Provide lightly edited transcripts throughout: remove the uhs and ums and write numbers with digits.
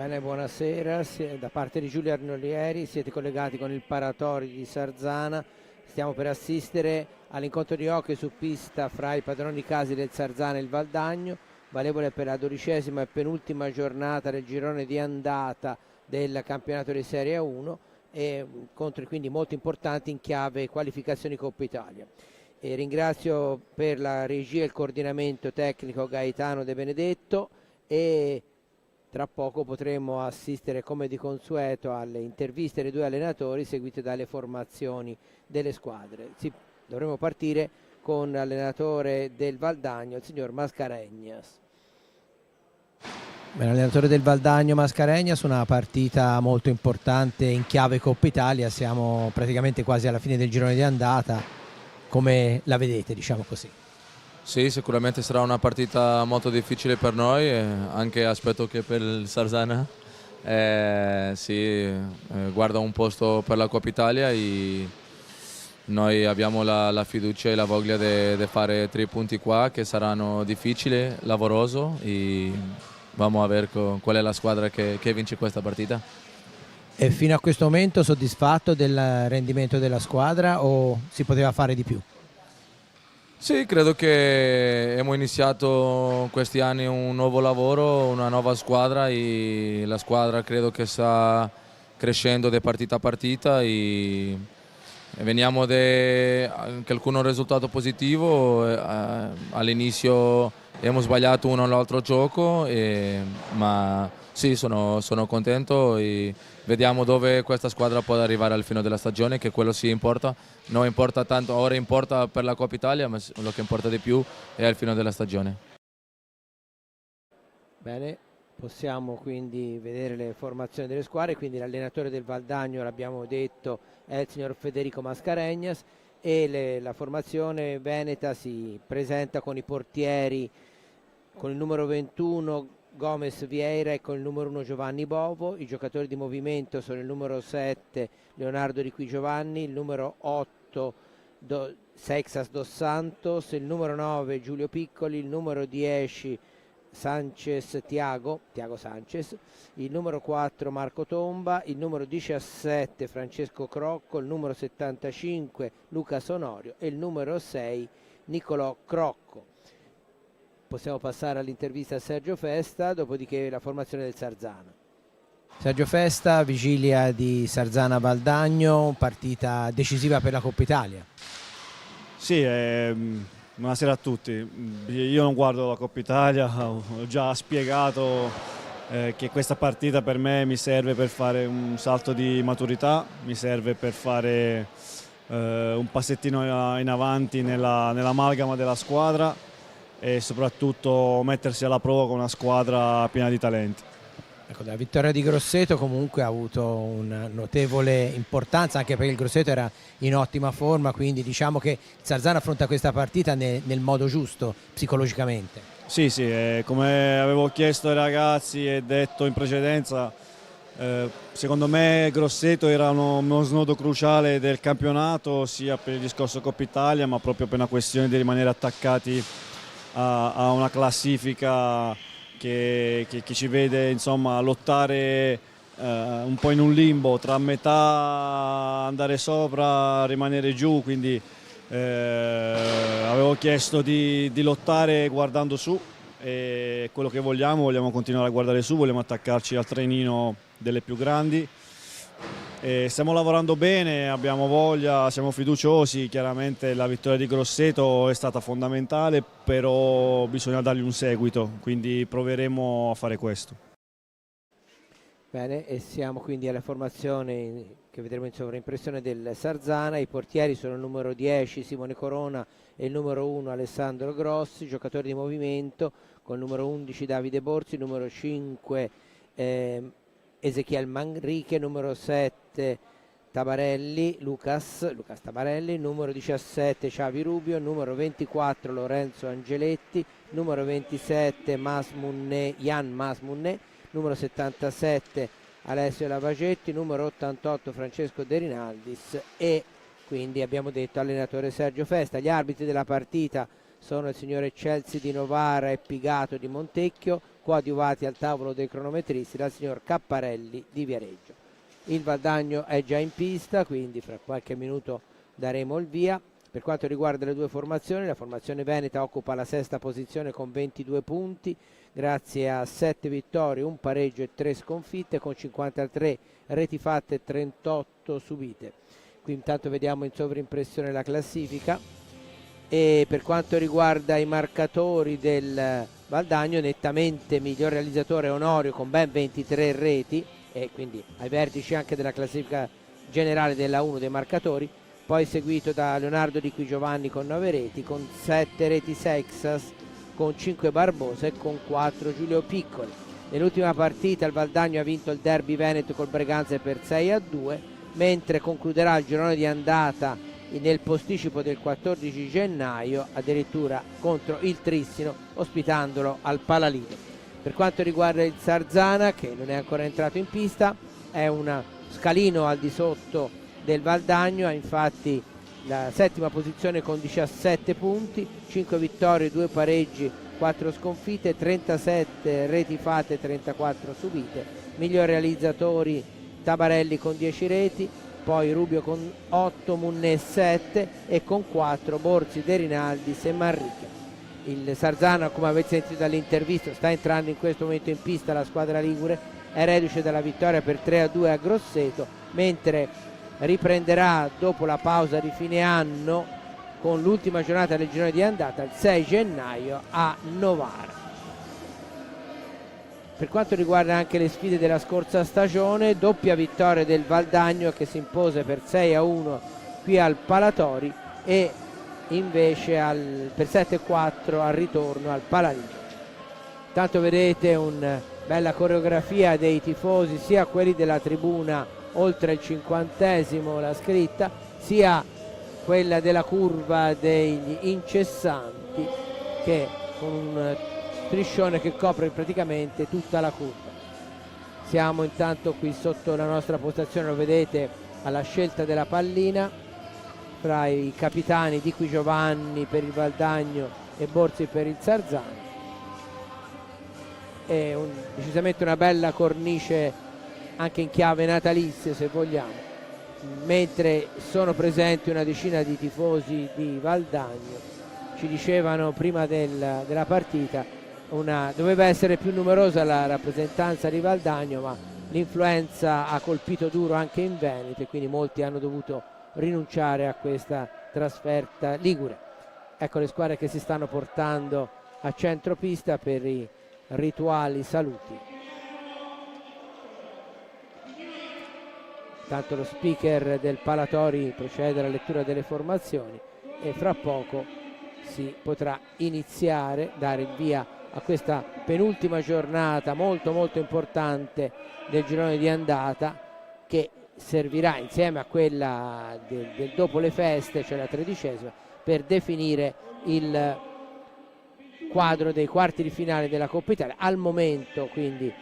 Bene, buonasera, da parte di Giulio Arnolieri siete collegati con il Paratori di Sarzana. Stiamo per assistere all'incontro di hockey su pista fra i padroni casi del Sarzana e il Valdagno, valevole per la 12ª e penultima giornata del girone di andata del campionato di Serie 1 e incontri quindi molto importanti in chiave qualificazioni Coppa Italia. E ringrazio per la regia e il coordinamento tecnico Gaetano De Benedetto e tra poco potremo assistere come di consueto alle interviste dei due allenatori seguite dalle formazioni delle squadre. Dovremo partire con l'allenatore del Valdagno, il signor Mascarenhas. L'allenatore del Valdagno Mascarenhas, una partita molto importante in chiave Coppa Italia, siamo praticamente quasi alla fine del girone di andata, come la vedete, diciamo così? Sì, sicuramente sarà una partita molto difficile per noi, anche aspetto che per il Sarzana. Guarda un posto per la Coppa Italia e noi abbiamo la fiducia e la voglia di fare 3 punti qua che saranno difficili, lavoroso e vamos a vedere qual è la squadra che vince questa partita. E fino a questo momento soddisfatto del rendimento della squadra o si poteva fare di più? Sì, credo che abbiamo iniziato questi anni un nuovo lavoro, una nuova squadra e la squadra credo che sta crescendo di partita a partita e veniamo da qualcuno risultato positivo. All'inizio abbiamo sbagliato uno o l'altro gioco, ma sì, sono contento e vediamo dove questa squadra può arrivare al fine della stagione, che quello sì importa. Non importa tanto, ora importa per la Coppa Italia, ma quello che importa di più è al fine della stagione. Bene, possiamo quindi vedere le formazioni delle squadre, quindi l'allenatore del Valdagno, l'abbiamo detto, è il signor Federico Mascarenhas e la formazione veneta si presenta con i portieri, con il numero 21 Gomez Vieira e con il numero 1 Giovanni Bovo. I giocatori di movimento sono il numero 7 Leonardo Di Qui Giovanni, il numero 8 Seixas Dos Santos, il numero 9 Giulio Piccoli, il numero 10 Tiago Sanchez, il numero 4 Marco Tomba, il numero 17 Francesco Crocco, il numero 75 Luca Sonorio e il numero 6 Nicolò Crocco. Possiamo passare all'intervista a Sergio Festa, dopodiché la formazione del Sarzana. Sergio Festa, vigilia di Sarzana Valdagno, partita decisiva per la Coppa Italia. Sì, buonasera a tutti. Io non guardo la Coppa Italia, ho già spiegato che questa partita per me mi serve per fare un salto di maturità, mi serve per fare un passettino in avanti nell'amalgama della squadra e soprattutto mettersi alla prova con una squadra piena di talenti. Ecco, la vittoria di Grosseto comunque ha avuto una notevole importanza, anche perché il Grosseto era in ottima forma, quindi diciamo che il Sarzana affronta questa partita nel modo giusto psicologicamente. Sì, come avevo chiesto ai ragazzi e detto in precedenza, secondo me Grosseto era uno snodo cruciale del campionato, sia per il discorso Coppa Italia, ma proprio per una questione di rimanere attaccati a una classifica che ci vede insomma lottare un po' in un limbo tra metà andare sopra, rimanere giù, quindi avevo chiesto di lottare guardando su e quello che vogliamo continuare a guardare su, vogliamo attaccarci al trenino delle più grandi. Stiamo lavorando bene, abbiamo voglia, siamo fiduciosi, chiaramente la vittoria di Grosseto è stata fondamentale, però bisogna dargli un seguito, quindi proveremo a fare questo. Bene, e siamo quindi alla formazione che vedremo in sovraimpressione del Sarzana. I portieri sono il numero 10 Simone Corona e il numero 1 Alessandro Grossi, giocatori di movimento con il numero 11 Davide Borsi, il numero 5 Ezechiel Manrique, numero 7 Tabarelli, Lucas Tabarelli, numero 17 Xavi Rubio, numero 24 Lorenzo Angeletti, numero 27 Jan Masmunne, numero 77 Alessio Lavagetti, numero 88 Francesco De Rinaldis e quindi abbiamo detto allenatore Sergio Festa. Gli arbitri della partita sono il signore Chelsea di Novara e Pigato di Montecchio, coadiuvati al tavolo dei cronometristi dal signor Capparelli di Viareggio. Il Valdagno è già in pista, quindi fra qualche minuto daremo il via. Per quanto riguarda le due formazioni, la formazione veneta occupa la sesta posizione con 22 punti, grazie a 7 vittorie, un pareggio e 3 sconfitte, con 53 reti fatte e 38 subite. Qui intanto vediamo in sovrimpressione la classifica. E per quanto riguarda i marcatori del Valdagno, nettamente miglior realizzatore Onorio con ben 23 reti, e quindi ai vertici anche della classifica generale della 1 dei marcatori, poi seguito da Leonardo Di Qui Giovanni con 9 reti, con 7 reti Sexas, con 5 Barbosa e con 4 Giulio Piccoli. Nell'ultima partita il Valdagno ha vinto il derby veneto col Breganze per 6-2, mentre concluderà il girone di andata nel posticipo del 14 gennaio addirittura contro il Trissino, ospitandolo al Palalido. Per quanto riguarda il Sarzana, che non è ancora entrato in pista, è un scalino al di sotto del Valdagno, ha infatti la settima posizione con 17 punti, 5 vittorie, 2 pareggi, 4 sconfitte, 37 reti fatte, 34 subite. Miglior realizzatori Tabarelli con 10 reti, poi Rubio con 8, Munné 7 e con 4 Borzi, De Rinaldis e Manrique. Il Sarzana, come avete sentito dall'intervista, sta entrando in questo momento in pista la squadra ligure, è reduce dalla vittoria per 3-2 a Grosseto, mentre riprenderà dopo la pausa di fine anno con l'ultima giornata del girone di andata il 6 gennaio a Novara. Per quanto riguarda anche le sfide della scorsa stagione, doppia vittoria del Valdagno che si impose per 6-1 qui al Palatori e invece per 7-4 al ritorno al Palalido. Tanto vedete una bella coreografia dei tifosi, sia quelli della tribuna oltre il 50°, la scritta, sia quella della curva degli incessanti, che con un striscione che copre praticamente tutta la curva. Siamo intanto qui sotto la nostra postazione, lo vedete, alla scelta della pallina fra i capitani Di Qui Giovanni per il Valdagno e Borzi per il Sarzana. È decisamente una bella cornice anche in chiave natalizia, se vogliamo, mentre sono presenti una decina di tifosi di Valdagno. Ci dicevano prima della partita doveva essere più numerosa la rappresentanza di Valdagno, ma l'influenza ha colpito duro anche in Veneto e quindi molti hanno dovuto rinunciare a questa trasferta ligure. Ecco le squadre che si stanno portando a centropista per i rituali saluti. Tanto lo speaker del Palatori procede alla lettura delle formazioni e fra poco si potrà iniziare, dare il via a questa penultima giornata molto molto importante del girone di andata, che servirà insieme a quella del dopo le feste, cioè la 13ª, per definire il quadro dei quarti di finale della Coppa Italia. Al momento quindi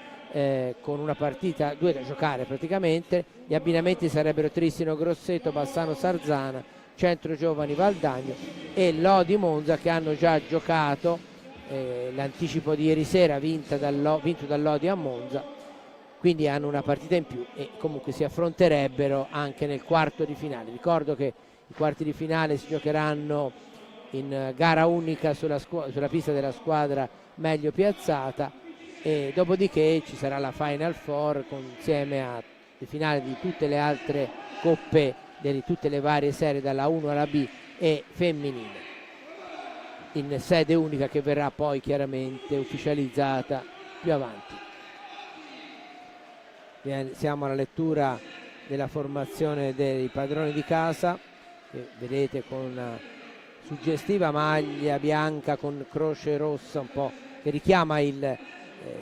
con una partita, 2 da giocare praticamente, gli abbinamenti sarebbero Trissino Grosseto, Bassano Sarzana, Centro Giovani Valdagno e Lodi Monza, che hanno già giocato l'anticipo di ieri sera vinto dall'Lodi a Monza, quindi hanno una partita in più e comunque si affronterebbero anche nel quarto di finale. Ricordo che i quarti di finale si giocheranno in gara unica sulla pista della squadra meglio piazzata, e dopodiché ci sarà la Final Four insieme alle finali di tutte le altre coppe di tutte le varie serie dalla 1 alla B e femminile, in sede unica, che verrà poi chiaramente ufficializzata più avanti. Siamo alla lettura della formazione dei padroni di casa, che vedete con una suggestiva maglia bianca con croce rossa un po' che richiama il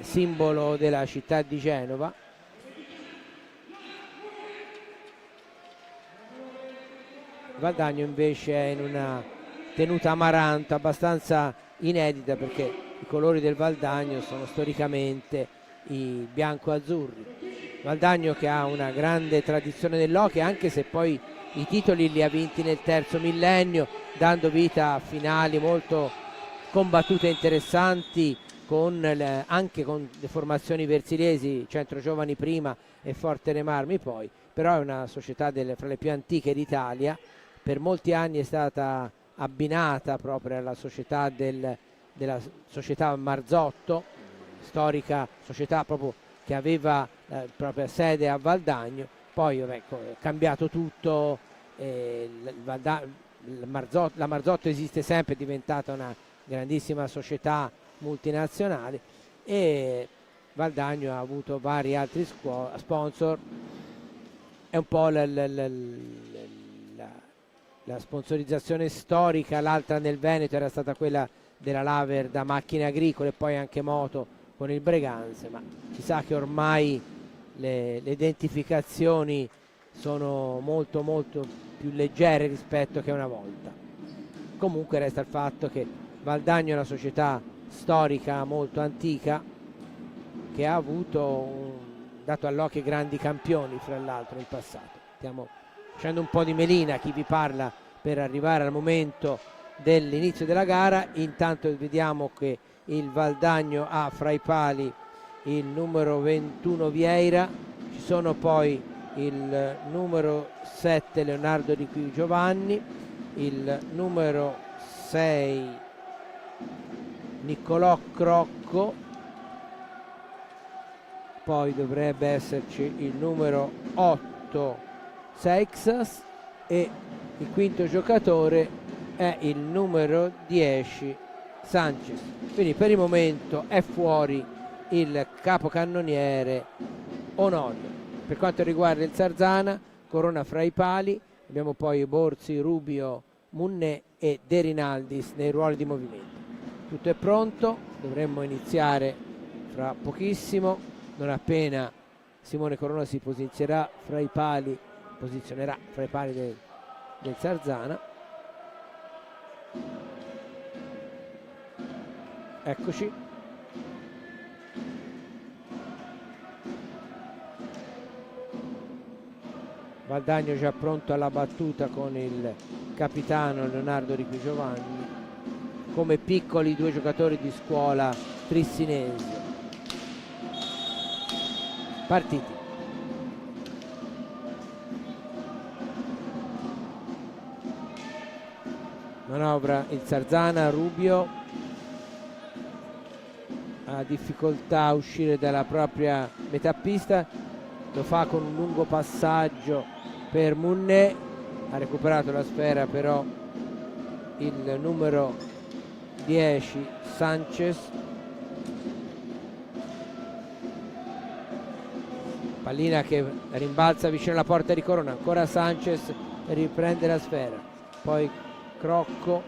simbolo della città di Genova. Valdagno invece è in una tenuta amaranta abbastanza inedita, perché i colori del Valdagno sono storicamente i bianco-azzurri. Valdagno che ha una grande tradizione nell'hockey, anche se poi i titoli li ha vinti nel terzo millennio, dando vita a finali molto combattute e interessanti anche con le formazioni versilesi, Centro Giovani prima e Forte dei Marmi poi, però è una società fra le più antiche d'Italia. Per molti anni è stata abbinata proprio alla società della società Marzotto, storica società proprio che aveva la propria sede a Valdagno. Poi è cambiato tutto, la Marzotto esiste sempre, è diventata una grandissima società multinazionale, e Valdagno ha avuto vari altri sponsor. È un po' la sponsorizzazione storica. L'altra nel Veneto era stata quella della Laver da macchine agricole, poi anche moto con il Breganze, ma si sa che ormai le identificazioni sono molto più leggere rispetto che una volta. Comunque resta il fatto che Valdagno è una società storica molto antica che ha dato all'occhio grandi campioni, fra l'altro, in passato. Stiamo facendo un po' di melina, chi vi parla, per arrivare al momento dell'inizio della gara. Intanto vediamo che il Valdagno ha fra i pali il numero 21 Vieira, ci sono poi il numero 7 Leonardo Di Qui Giovanni, il numero 6 Niccolò Crocco, poi dovrebbe esserci il numero 8 Seixas e il quinto giocatore è il numero 10 Sanchez. Quindi per il momento è fuori il capocannoniere Onorio. Per quanto riguarda il Sarzana, Corona fra i pali, abbiamo poi Borzi, Rubio, Munné e De Rinaldis nei ruoli di movimento. Tutto è pronto, dovremmo iniziare fra pochissimo, non appena Simone Corona si posizionerà fra i pali del Sarzana. Eccoci. Valdagno già pronto alla battuta con il capitano Leonardo Di Qui Giovanni, come piccoli due giocatori di scuola trissinesi. Partiti. Manovra il Sarzana, Rubio ha difficoltà a uscire dalla propria metà pista, lo fa con un lungo passaggio per Munné, ha recuperato la sfera però il numero 10 Sanchez. Pallina che rimbalza vicino alla porta di Corona, ancora Sanchez riprende la sfera, poi Crocco,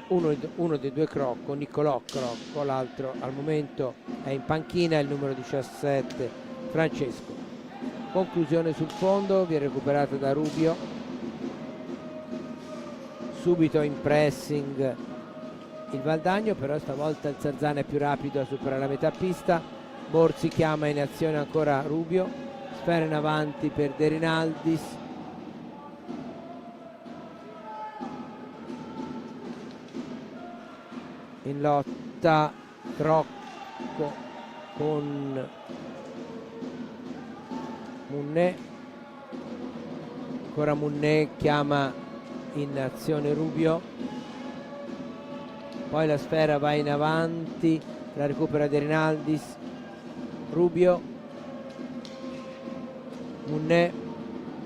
uno dei due Crocco, Niccolò Crocco, l'altro al momento è in panchina, il numero 17 Francesco. Conclusione sul fondo, viene recuperata da Rubio, subito in pressing il Valdagno, però stavolta il Sarzana è più rapido a superare la metà pista. Borzi chiama in azione ancora Rubio, sfera in avanti per De Rinaldis, in lotta Crocco con Munné, ancora Munné chiama in azione Rubio, poi la sfera va in avanti, la recupera De Rinaldis, Rubio, Munné,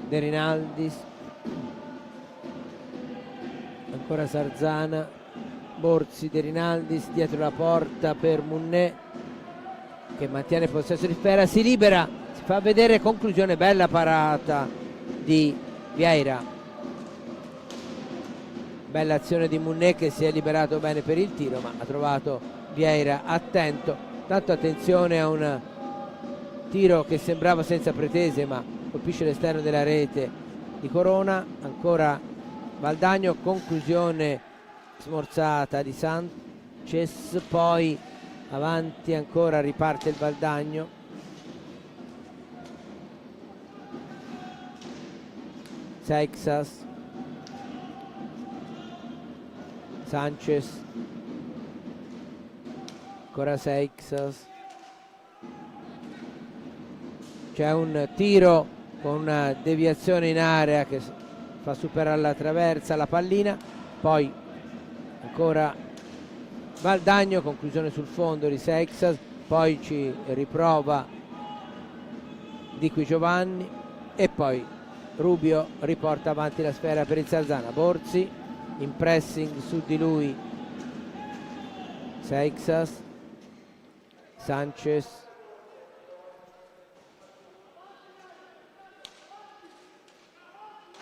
De Rinaldis, ancora Sarzana, Borzi, De Rinaldis dietro la porta per Munné che mantiene possesso di sfera, si libera, si fa vedere, conclusione, bella parata di Vieira, bella azione di Munné che si è liberato bene per il tiro ma ha trovato Vieira attento. Tanto attenzione a un tiro che sembrava senza pretese ma colpisce l'esterno della rete di Corona, ancora Valdagno, conclusione smorzata di Sanchez, poi avanti ancora riparte il Valdagno, Seixas, ancora Seixas, c'è un tiro con una deviazione in area che fa superare la traversa la pallina, poi ancora Valdagno, conclusione sul fondo di Seixas, poi ci riprova Di Qui Giovanni e poi Rubio riporta avanti la sfera per il Sarzana. Borzi in pressing su di lui, Seixas, Sanchez,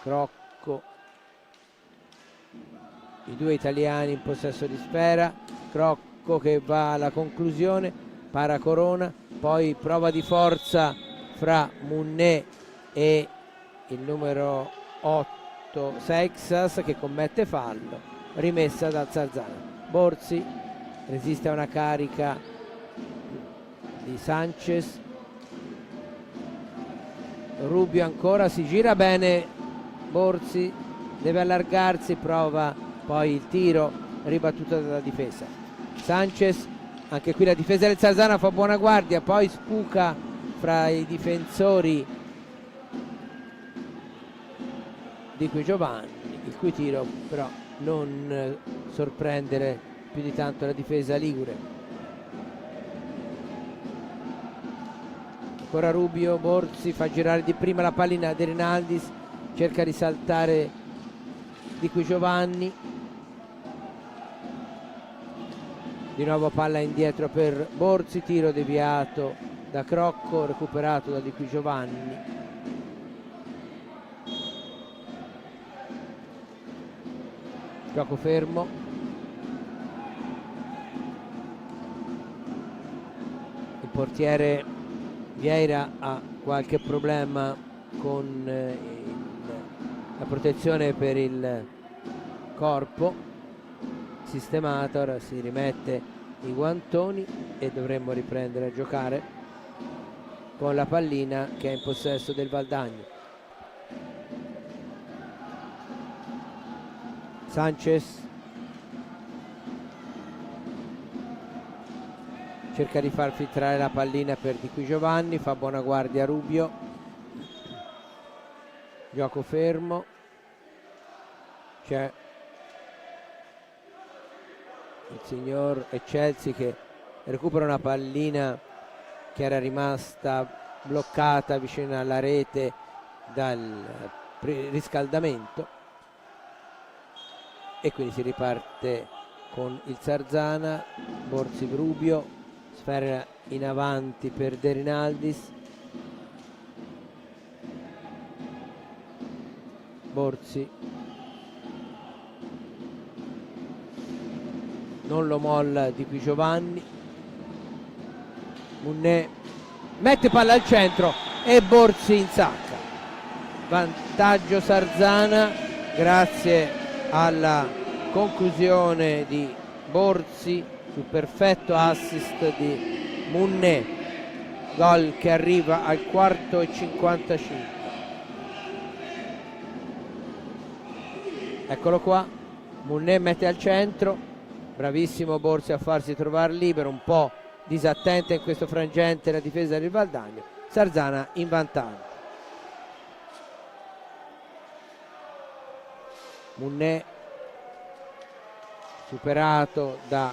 Crocco, i due italiani in possesso di sfera. Crocco che va alla conclusione, para Corona, poi prova di forza fra Munné e il numero 8 Seixas che commette fallo, rimessa dal Sarzana. Borzi resiste a una carica di Sanchez, Rubio ancora, si gira bene Borzi, deve allargarsi, prova poi il tiro ribattuto dalla difesa. Sanchez, anche qui la difesa del Sarzana fa buona guardia, poi spuca fra i difensori Di Qui Giovanni, il cui tiro però non sorprendere più di tanto la difesa ligure. Ancora Rubio, Borzi fa girare di prima la pallina De Rinaldis, cerca di saltare Di Qui Giovanni, di nuovo palla indietro per Borzi, tiro deviato da Crocco, recuperato da Di Qui Giovanni. Gioco fermo, il portiere Vieira ha qualche problema con la protezione per il corpo sistemata, ora si rimette i guantoni e dovremmo riprendere a giocare con la pallina che è in possesso del Valdagno. Sanchez cerca di far filtrare la pallina per Di Qui Giovanni, fa buona guardia Rubio, gioco fermo, c'è il signor Eccelsi che recupera una pallina che era rimasta bloccata vicino alla rete dal riscaldamento e quindi si riparte con il Sarzana. Borzi Rubio, sfera in avanti per De Rinaldis, Borzi non lo molla Di Qui Giovanni, Munné mette palla al centro e Borzi insacca. Vantaggio Sarzana grazie alla conclusione di Borzi sul perfetto assist di Munné, gol che arriva al quarto e 55. Eccolo qua, Munné mette al centro, bravissimo Borzi a farsi trovare libero, un po' disattenta in questo frangente la difesa del Valdagno. Sarzana in vantaggio. Munné superato da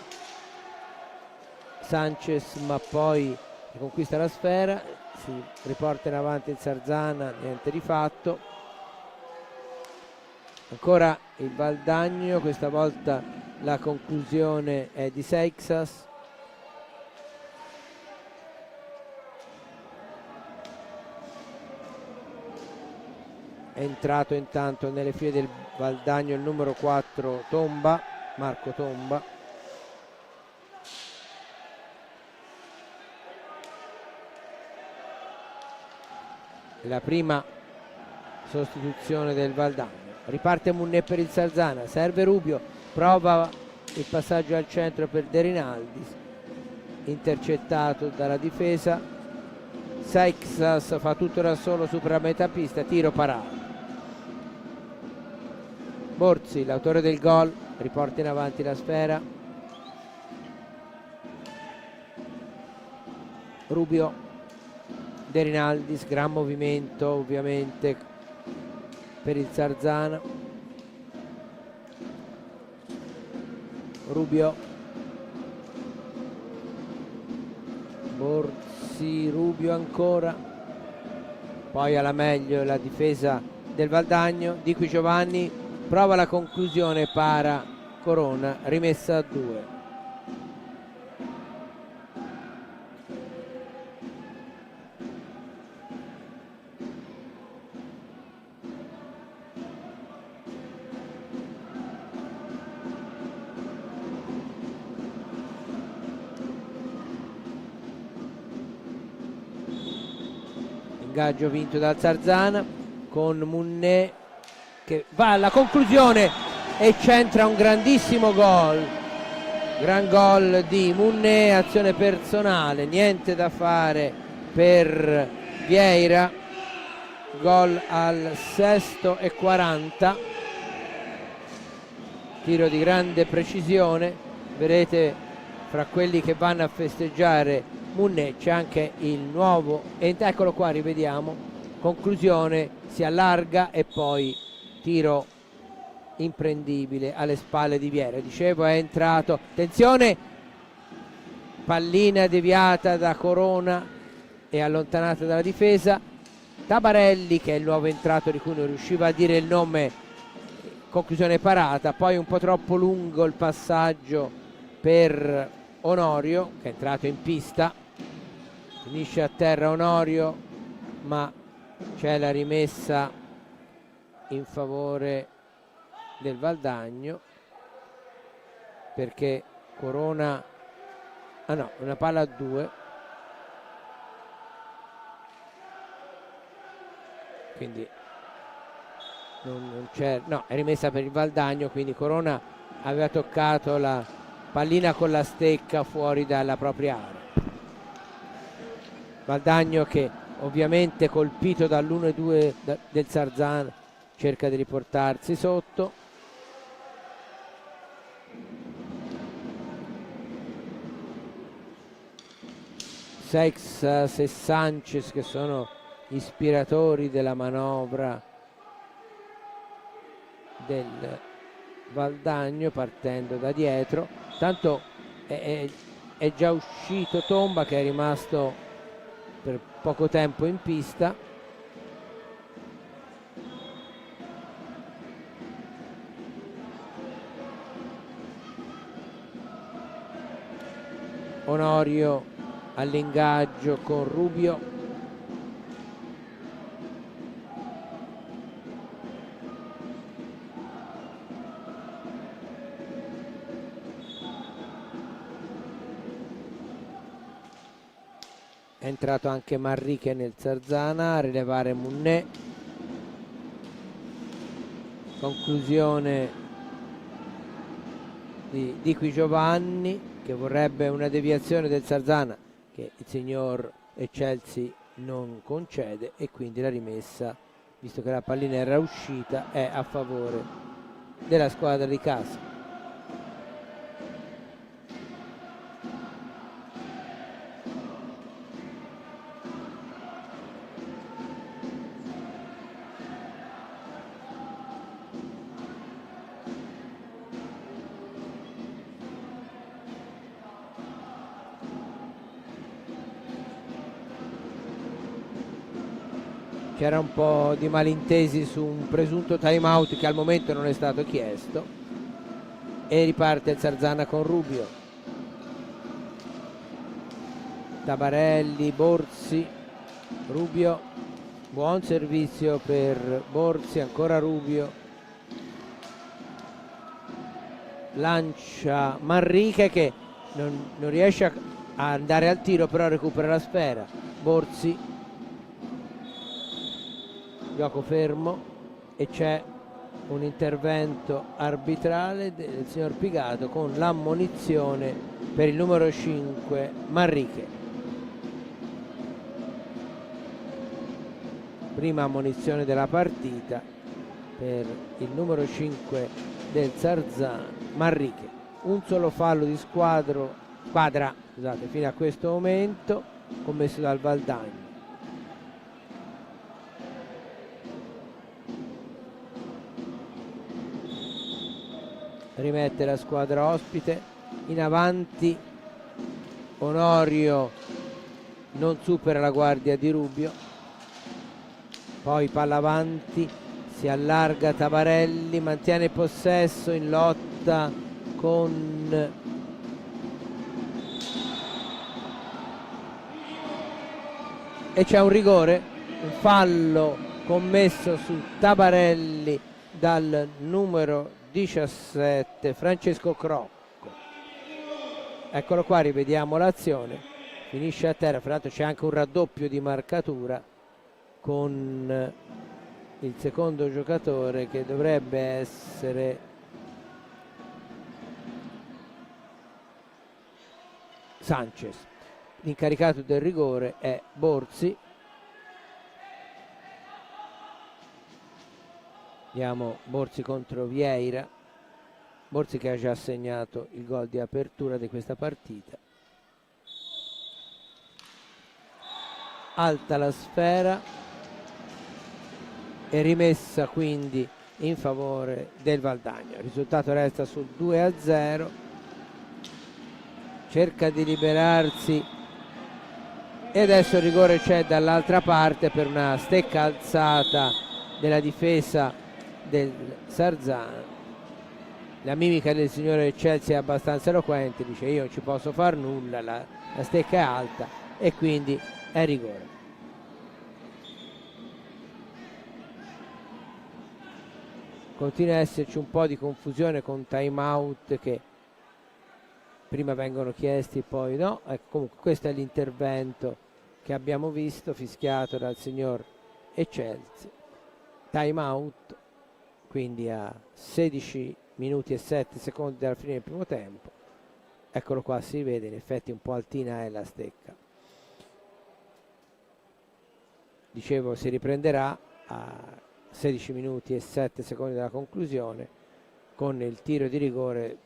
Sanchez, ma poi conquista la sfera, si riporta in avanti il Sarzana, niente di fatto. Ancora il Valdagno, questa volta la conclusione è di Seixas. È entrato intanto nelle file del Valdagno il numero 4 Tomba, Marco Tomba. La prima sostituzione del Valdagno. Riparte Munné per il Sarzana, serve Rubio, prova il passaggio al centro per De Rinaldis, intercettato dalla difesa. Seixas fa tutto da solo, supera metà pista, tiro parato. Borzi, l'autore del gol, riporta in avanti la sfera. Rubio, De Rinaldis, gran movimento ovviamente per il Sarzana. Rubio, Borzi, Rubio ancora, poi alla meglio la difesa del Valdagno. Di qui Giovanni prova la conclusione, para Corona, rimessa a 2. Ingaggio vinto dal Sarzana con Munné che va alla conclusione e centra un grandissimo gol. Gran gol di Munné, azione personale, niente da fare per Vieira. Gol al 6:40, tiro di grande precisione. Vedete, fra quelli che vanno a festeggiare Munné c'è anche il nuovo, eccolo qua, rivediamo, conclusione, si allarga e poi tiro imprendibile alle spalle di Vieira. Dicevo, è entrato, attenzione, pallina deviata da Corona e allontanata dalla difesa. Tabarelli, che è il nuovo entrato di cui non riusciva a dire il nome, conclusione parata. Poi un po' troppo lungo il passaggio per Onorio, che è entrato in pista, finisce a terra Onorio, ma c'è la rimessa in favore del Valdagno, perché Corona, ah no, una palla a 2, quindi non c'è, no, è rimessa per il Valdagno, quindi Corona aveva toccato la pallina con la stecca fuori dalla propria area. Valdagno che ovviamente colpito dall'1-2 del Sarzana cerca di riportarsi sotto. Seixas e Sanchez che sono ispiratori della manovra del Valdagno partendo da dietro. Tanto è già uscito Tomba, che è rimasto per poco tempo in pista. Onorio all'ingaggio con Rubio. È entrato anche Manrique nel Sarzana a rilevare Munné. Conclusione di qui Giovanni, che vorrebbe una deviazione del Sarzana che il signor Eccelsi non concede, e quindi la rimessa, visto che la pallina era uscita, è a favore della squadra di casa. C'era un po' di malintesi su un presunto time out che al momento non è stato chiesto, e riparte il Sarzana con Rubio. Tabarelli, Borzi, Rubio, buon servizio per Borzi, ancora Rubio, lancia Manrique che non riesce a andare al tiro, però recupera la sfera. Borzi, gioco fermo, e c'è un intervento arbitrale del signor Pigato con l'ammonizione per il numero 5 Manrique. Prima ammonizione della partita per il numero 5 del Sarzana, Manrique. Un solo fallo di squadra, scusate, fino a questo momento. commesso dal Valdagno. Rimette la squadra ospite in avanti. Onorio non supera la guardia di Rubio, poi palla avanti, si allarga Tabarelli, mantiene possesso in lotta con e c'è un rigore, un fallo commesso su Tabarelli dal numero 17 Francesco Crocco. Eccolo qua, rivediamo l'azione, finisce a terra. Fra l'altro c'è anche un raddoppio di marcatura con il secondo giocatore che dovrebbe essere Sanchez. L'incaricato del rigore è Borzi. Vediamo Borzi contro Vieira. Borzi che ha già segnato il gol di apertura di questa partita. Alta la sfera e rimessa quindi in favore del Valdagno. Il risultato resta sul 2-0. Cerca di liberarsi e adesso il rigore c'è dall'altra parte per una stecca alzata della difesa del Sarzana. La mimica del signore Chelsea è abbastanza eloquente, dice io non ci posso far nulla, la stecca è alta e quindi è rigore. Continua a esserci un po' di confusione con time out che prima vengono chiesti poi no. Comunque questo è l'intervento che abbiamo visto fischiato dal signor Chelsea. Time out, quindi a 16 minuti e 7 secondi dalla fine del primo tempo. Eccolo qua, si vede in effetti un po' altina è la stecca. Dicevo, si riprenderà a 16 minuti e 7 secondi dalla conclusione con il tiro di rigore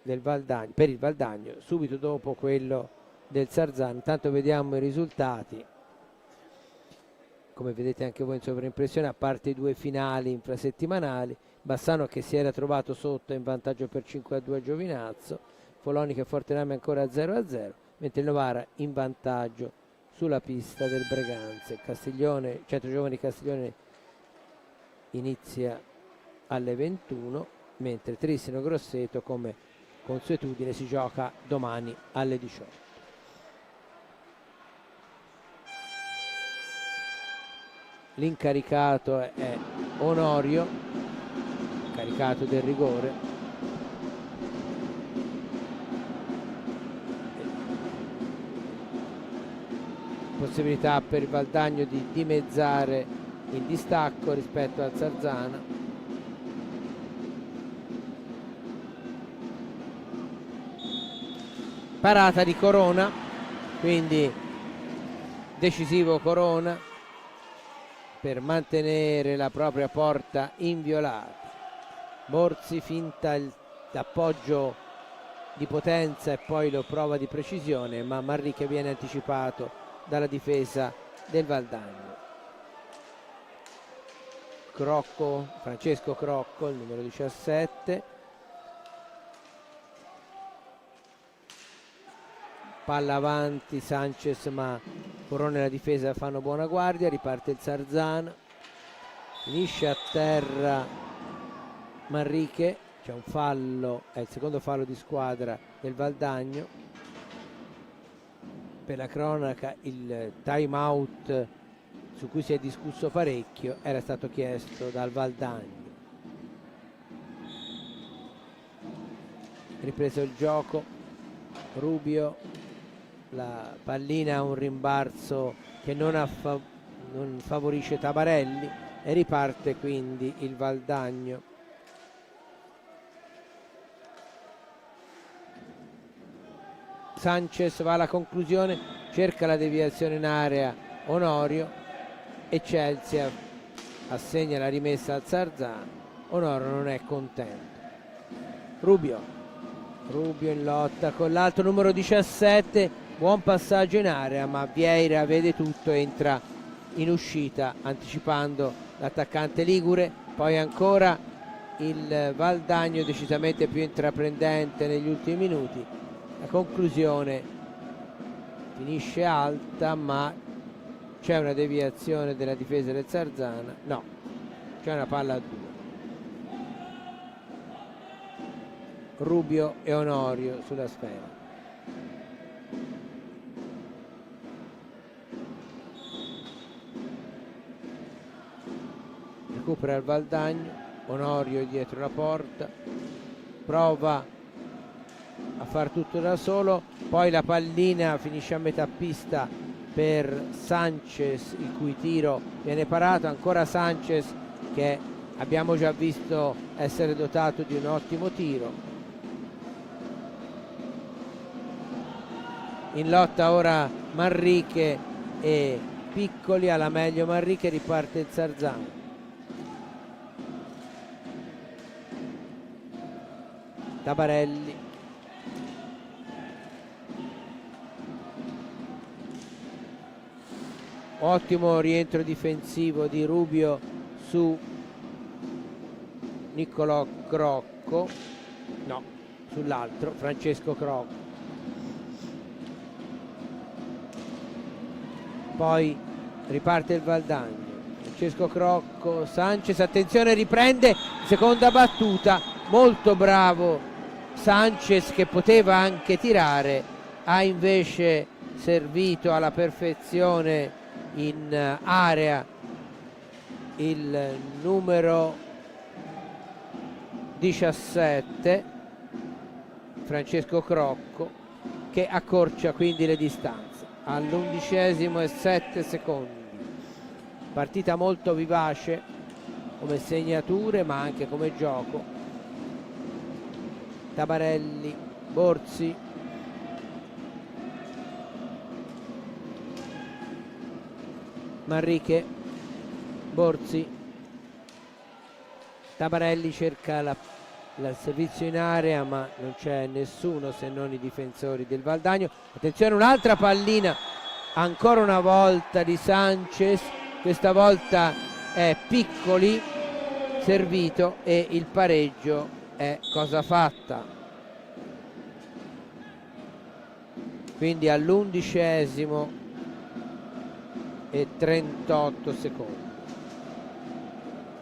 del Valdagno, per il Valdagno, subito dopo quello del Sarzana. Intanto vediamo i risultati, come vedete anche voi in sovraimpressione, a parte i due finali infrasettimanali. Bassano che si era trovato sotto in vantaggio per 5-2 a Giovinazzo, Folonico e Fortename ancora 0-0, mentre il Novara in vantaggio sulla pista del Breganze. Castiglione, Centro Giovani Castiglione inizia alle 21, mentre Trissino Grosseto come consuetudine si gioca domani alle 18. L'incaricato è Onorio, caricato del rigore. Possibilità per il Valdagno di dimezzare il distacco rispetto al Sarzana. Parata di Corona, quindi decisivo Corona per mantenere la propria porta inviolata. Borzi finta l'appoggio di potenza e poi lo prova di precisione, ma Marriche viene anticipato dalla difesa del Valdagno. Crocco, Francesco Crocco, il numero 17. Palla avanti Sanchez, ma Corona e la difesa fanno buona guardia. Riparte il Sarzana, finisce a terra Marriche. C'è un fallo, è il secondo fallo di squadra del Valdagno. Per la cronaca il time out su cui si è discusso parecchio era stato chiesto dal Valdagno. Ripreso il gioco, Rubio, la pallina ha un rimbalzo che non favorisce Tabarelli e riparte quindi il Valdagno. Sanchez va alla conclusione, cerca la deviazione in area Onorio e Chelsea assegna la rimessa al Sarzana. Onorio non è contento. Rubio in lotta con l'altro numero 17 buon passaggio in area, ma Vieira vede tutto, entra in uscita anticipando l'attaccante ligure. Poi ancora il Valdagno decisamente più intraprendente negli ultimi minuti. La conclusione finisce alta, ma c'è una deviazione della difesa del Sarzana. No, c'è una palla a 2. Rubio e Onorio sulla sfera. Recupera il Valdagno, Onorio dietro la porta, prova a far tutto da solo, poi la pallina finisce a metà pista per Sanchez, il cui tiro viene parato. Ancora Sanchez, che abbiamo già visto essere dotato di un ottimo tiro. In lotta ora Manrique e Piccoli, alla meglio Manrique, riparte il Sarzana. Tabarelli, ottimo rientro difensivo di Rubio su Niccolò Crocco, no, sull'altro Francesco Crocco. Poi riparte il Valdagno, Francesco Crocco, Sanchez, attenzione, riprende, seconda battuta, molto bravo Sanchez, che poteva anche tirare, ha invece servito alla perfezione in area il numero 17 Francesco Crocco, che accorcia quindi le distanze all'11° e 7 secondi. Partita molto vivace come segnature ma anche come gioco. Tabarelli, Borzi, Manrique, Borzi, Tabarelli cerca il servizio in area, ma non c'è nessuno se non i difensori del Valdagno. Attenzione, un'altra pallina ancora una volta di Sanchez, questa volta è Piccoli servito e il pareggio è cosa fatta. Quindi all'11° e 38 secondi,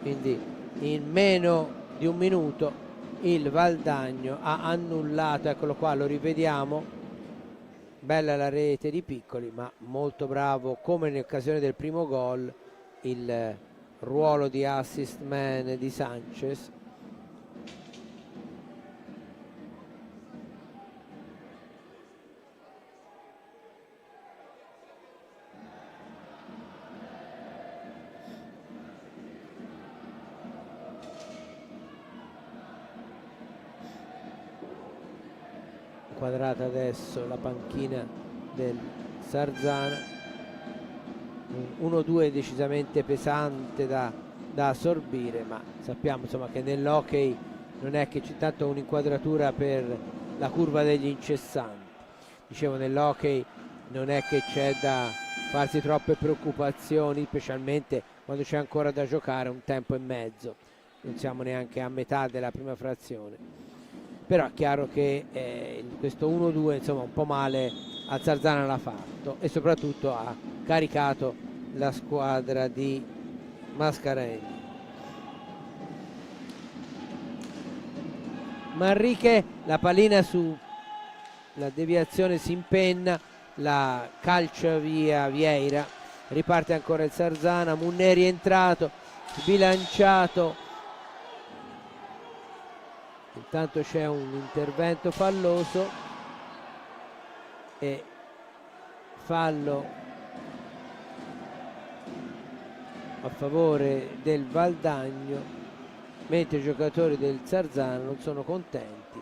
quindi in meno di un minuto il Valdagno ha annullato, eccolo qua, lo rivediamo, bella la rete di Piccoli, ma molto bravo, come in occasione del primo gol, il ruolo di assist man di Sanchez. Inquadrata adesso la panchina del Sarzana, 1-2 decisamente pesante da assorbire, ma sappiamo insomma che nell'hockey non è che c'è tanto un'inquadratura per la curva degli incessanti. Dicevo, nell'hockey non è che c'è da farsi troppe preoccupazioni, specialmente quando c'è ancora da giocare un tempo e mezzo, non siamo neanche a metà della prima frazione. Però è chiaro che questo 1-2 insomma un po' male al Sarzana l'ha fatto, e soprattutto ha caricato la squadra di Mascarenhas. Manrique, la pallina su la deviazione si impenna, la calcia via Vieira, riparte ancora il Sarzana, Munneri è entrato, sbilanciato. Intanto c'è un intervento falloso e fallo a favore del Valdagno, mentre i giocatori del Sarzana non sono contenti.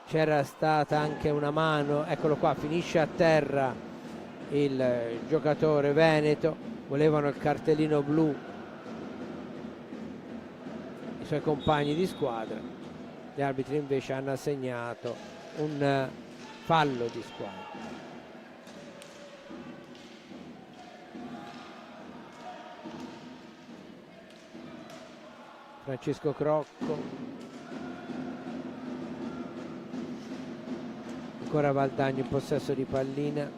C'era stata anche una mano, eccolo qua, finisce a terra il giocatore veneto, volevano il cartellino blu i suoi compagni di squadra. Gli arbitri invece hanno assegnato un fallo di squadra. Francesco Crocco, ancora Valdagno in possesso di pallina,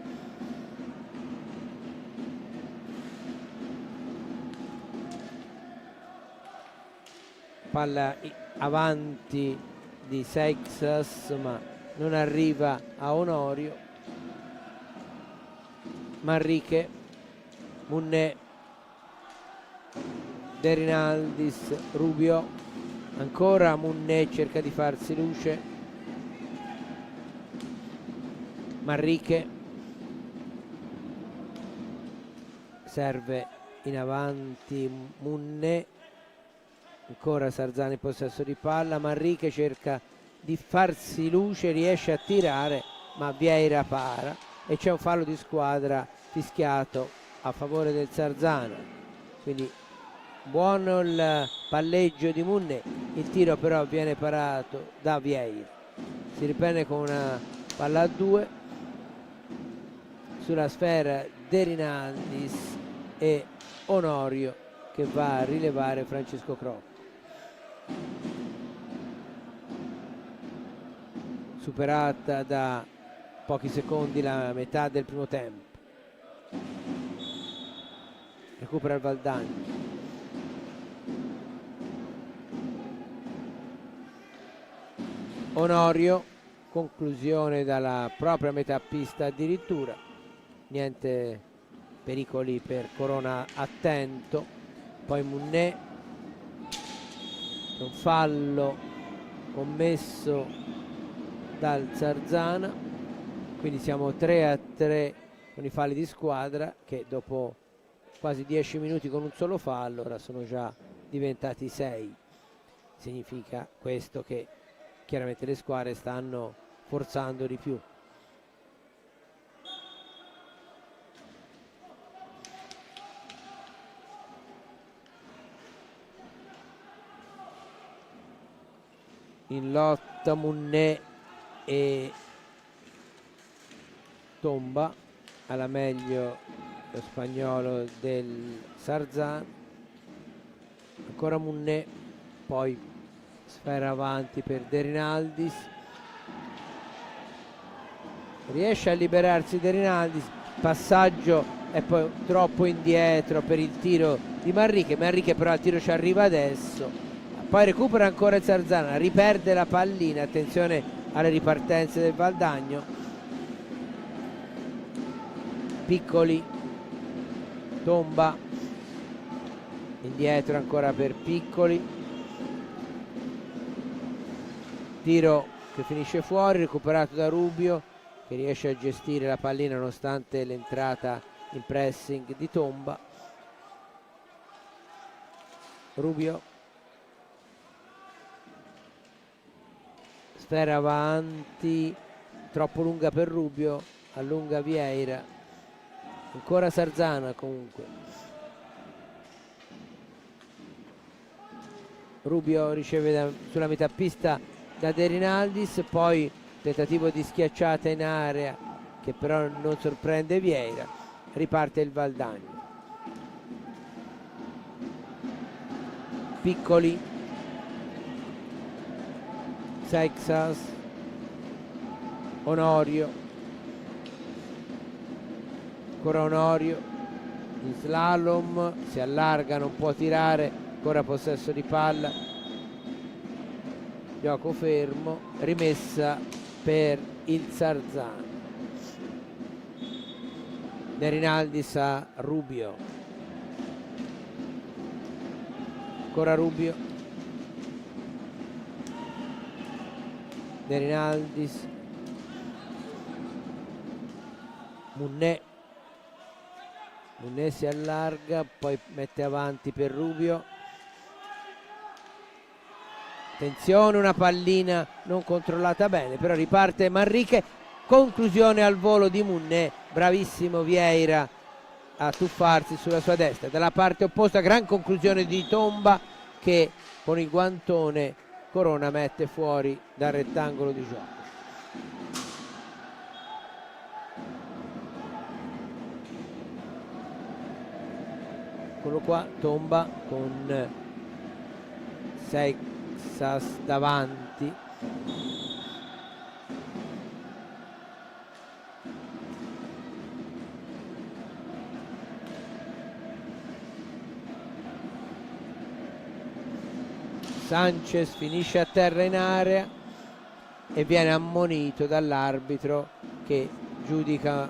palla avanti di Seixas ma non arriva a Onorio. Manrique, Munné, De Rinaldis, Rubio, ancora Munné cerca di farsi luce, Manrique serve in avanti Munné, ancora Sarzana in possesso di palla, Manrique cerca di farsi luce, riesce a tirare ma Vieira para e c'è un fallo di squadra fischiato a favore del Sarzana, quindi buono il palleggio di Munné, il tiro però viene parato da Vieira. Si riprende con una palla a 2 sulla sfera De Rinaldis e Onorio che va a rilevare Francesco Crocco. Superata da pochi secondi la metà del primo tempo. Recupera il Valdagno. Onorio, conclusione dalla propria metà pista addirittura, niente pericoli per Corona, attento, poi Munné, un fallo commesso dal Sarzana, quindi siamo 3-3 con i falli di squadra che dopo quasi 10 minuti con un solo fallo ora sono già diventati 6. Significa questo che chiaramente le squadre stanno forzando di più. In lotta Munné e Tomba, alla meglio lo spagnolo del Sarzana, ancora Munné, poi sfera avanti per De Rinaldis, riesce a liberarsi De Rinaldis, passaggio e poi troppo indietro per il tiro di Manrique però al tiro ci arriva adesso, poi recupera ancora il Sarzana, riperde la pallina, attenzione alle ripartenze del Valdagno, Piccoli, Tomba, indietro ancora per Piccoli, tiro che finisce fuori, recuperato da Rubio che riesce a gestire la pallina nonostante l'entrata in pressing di Tomba. Rubio, sfera avanti, troppo lunga per Rubio, allunga Vieira, ancora Sarzana comunque. Rubio riceve sulla metà pista da De Rinaldis, poi tentativo di schiacciata in area che però non sorprende Vieira, riparte il Valdagno. Piccoli, Seixas, Onorio, ancora Onorio, in slalom, si allarga, non può tirare, ancora possesso di palla, gioco fermo, rimessa per il Sarzana. De Rinaldis a Rubio, ancora Rubio, De Rinaldis, Munné si allarga, poi mette avanti per Rubio, attenzione, una pallina non controllata bene, però riparte Manrique, conclusione al volo di Munné, bravissimo Vieira a tuffarsi sulla sua destra. Dalla parte opposta gran conclusione di Tomba che con il guantone Corona mette fuori dal rettangolo di gioco. Eccolo qua, Tomba con Seixas davanti. Sanchez finisce a terra in area e viene ammonito dall'arbitro che giudica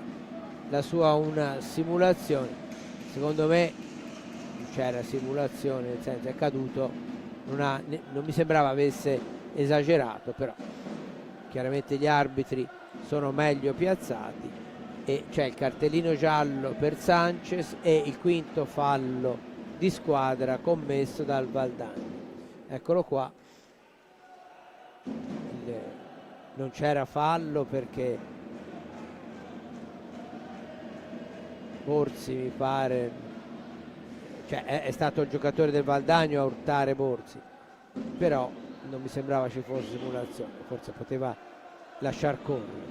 la sua una simulazione. Secondo me non c'era simulazione, nel senso è caduto, non mi sembrava avesse esagerato, però chiaramente gli arbitri sono meglio piazzati e c'è il cartellino giallo per Sanchez e il quinto fallo di squadra commesso dal Valdagno. Eccolo qua, non c'era fallo perché Borzi mi pare, cioè è stato il giocatore del Valdagno a urtare Borzi, però non mi sembrava ci fosse simulazione, forse poteva lasciar correre.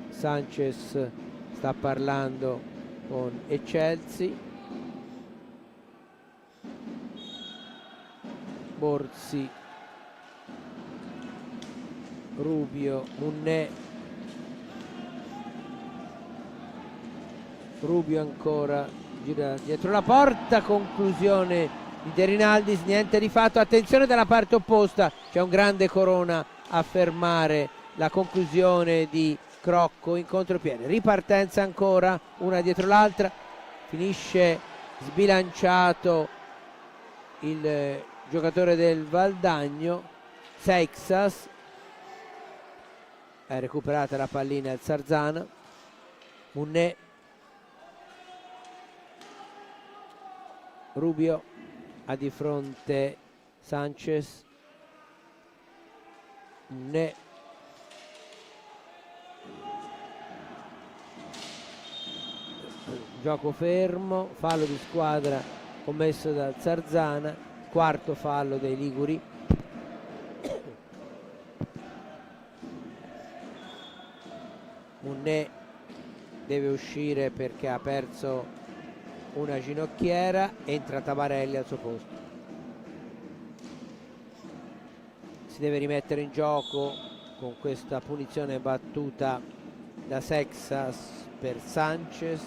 Sanchez sta parlando con Eccelsi. Borzi, Rubio, Munnè, Rubio ancora, gira dietro la porta, conclusione di De Rinaldis, niente di fatto. Attenzione dalla parte opposta, c'è un grande Corona a fermare la conclusione di Crocco in contropiede. Ripartenza ancora, una dietro l'altra, finisce sbilanciato il giocatore del Valdagno, Seixas. È recuperata la pallina al Sarzana. Munnè, Rubio ha di fronte Sanchez. Munnè, gioco fermo, fallo di squadra commesso dal Sarzana, quarto fallo dei liguri. Munnè deve uscire perché ha perso una ginocchiera, entra Tabarelli al suo posto. Si deve rimettere in gioco con questa punizione battuta da Seixas per Sanchez.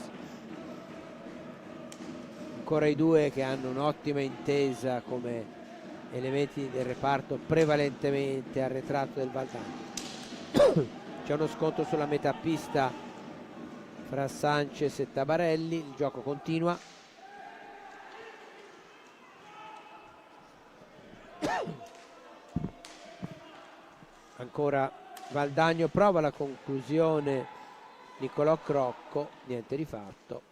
Ancora i due che hanno un'ottima intesa come elementi del reparto prevalentemente arretrato del Valdagno. C'è uno scontro sulla metà pista fra Sanchez e Tabarelli, il gioco continua. Ancora Valdagno, prova la conclusione Niccolò Crocco, niente di fatto.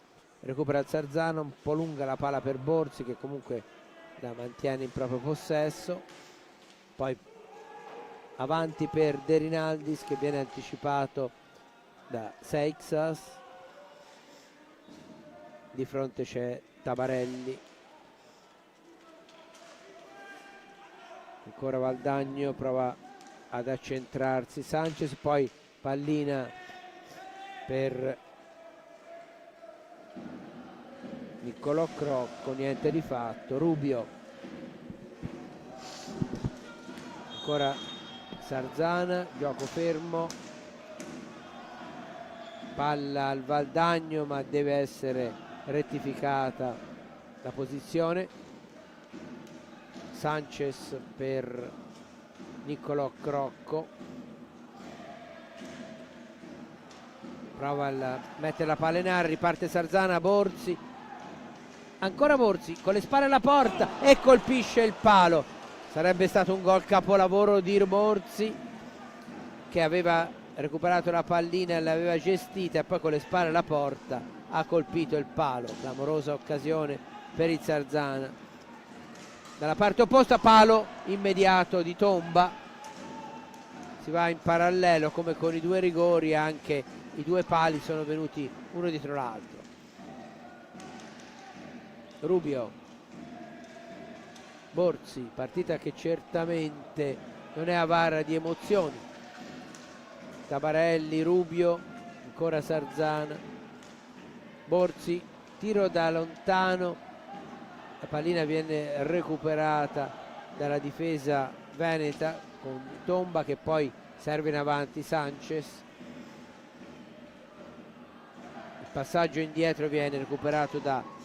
Recupera il Sarzano, un po' lunga la palla per Borzi che comunque la mantiene in proprio possesso. Poi avanti per De Rinaldis che viene anticipato da Seixas. Di fronte c'è Tabarelli. Ancora Valdagno, prova ad accentrarsi Sanchez, poi pallina per Niccolò Crocco, niente di fatto. Rubio, ancora Sarzana, gioco fermo, palla al Valdagno ma deve essere rettificata la posizione. Sanchez per Niccolò Crocco, prova a mettere la palla in aria, riparte Sarzana, Borzi, ancora Borzi con le spalle alla porta e colpisce il palo. Sarebbe stato un gol capolavoro di Borzi che aveva recuperato la pallina e l'aveva gestita e poi con le spalle alla porta ha colpito il palo. Clamorosa occasione per il Sarzana. Dalla parte opposta palo immediato di Tomba, si va in parallelo come con i due rigori, anche i due pali sono venuti uno dietro l'altro. Rubio, Borzi, partita che certamente non è avara di emozioni. Tabarelli, Rubio, ancora Sarzana, Borzi, tiro da lontano La pallina viene recuperata dalla difesa veneta con Tomba, che poi serve in avanti Sanchez. Il passaggio indietro viene recuperato da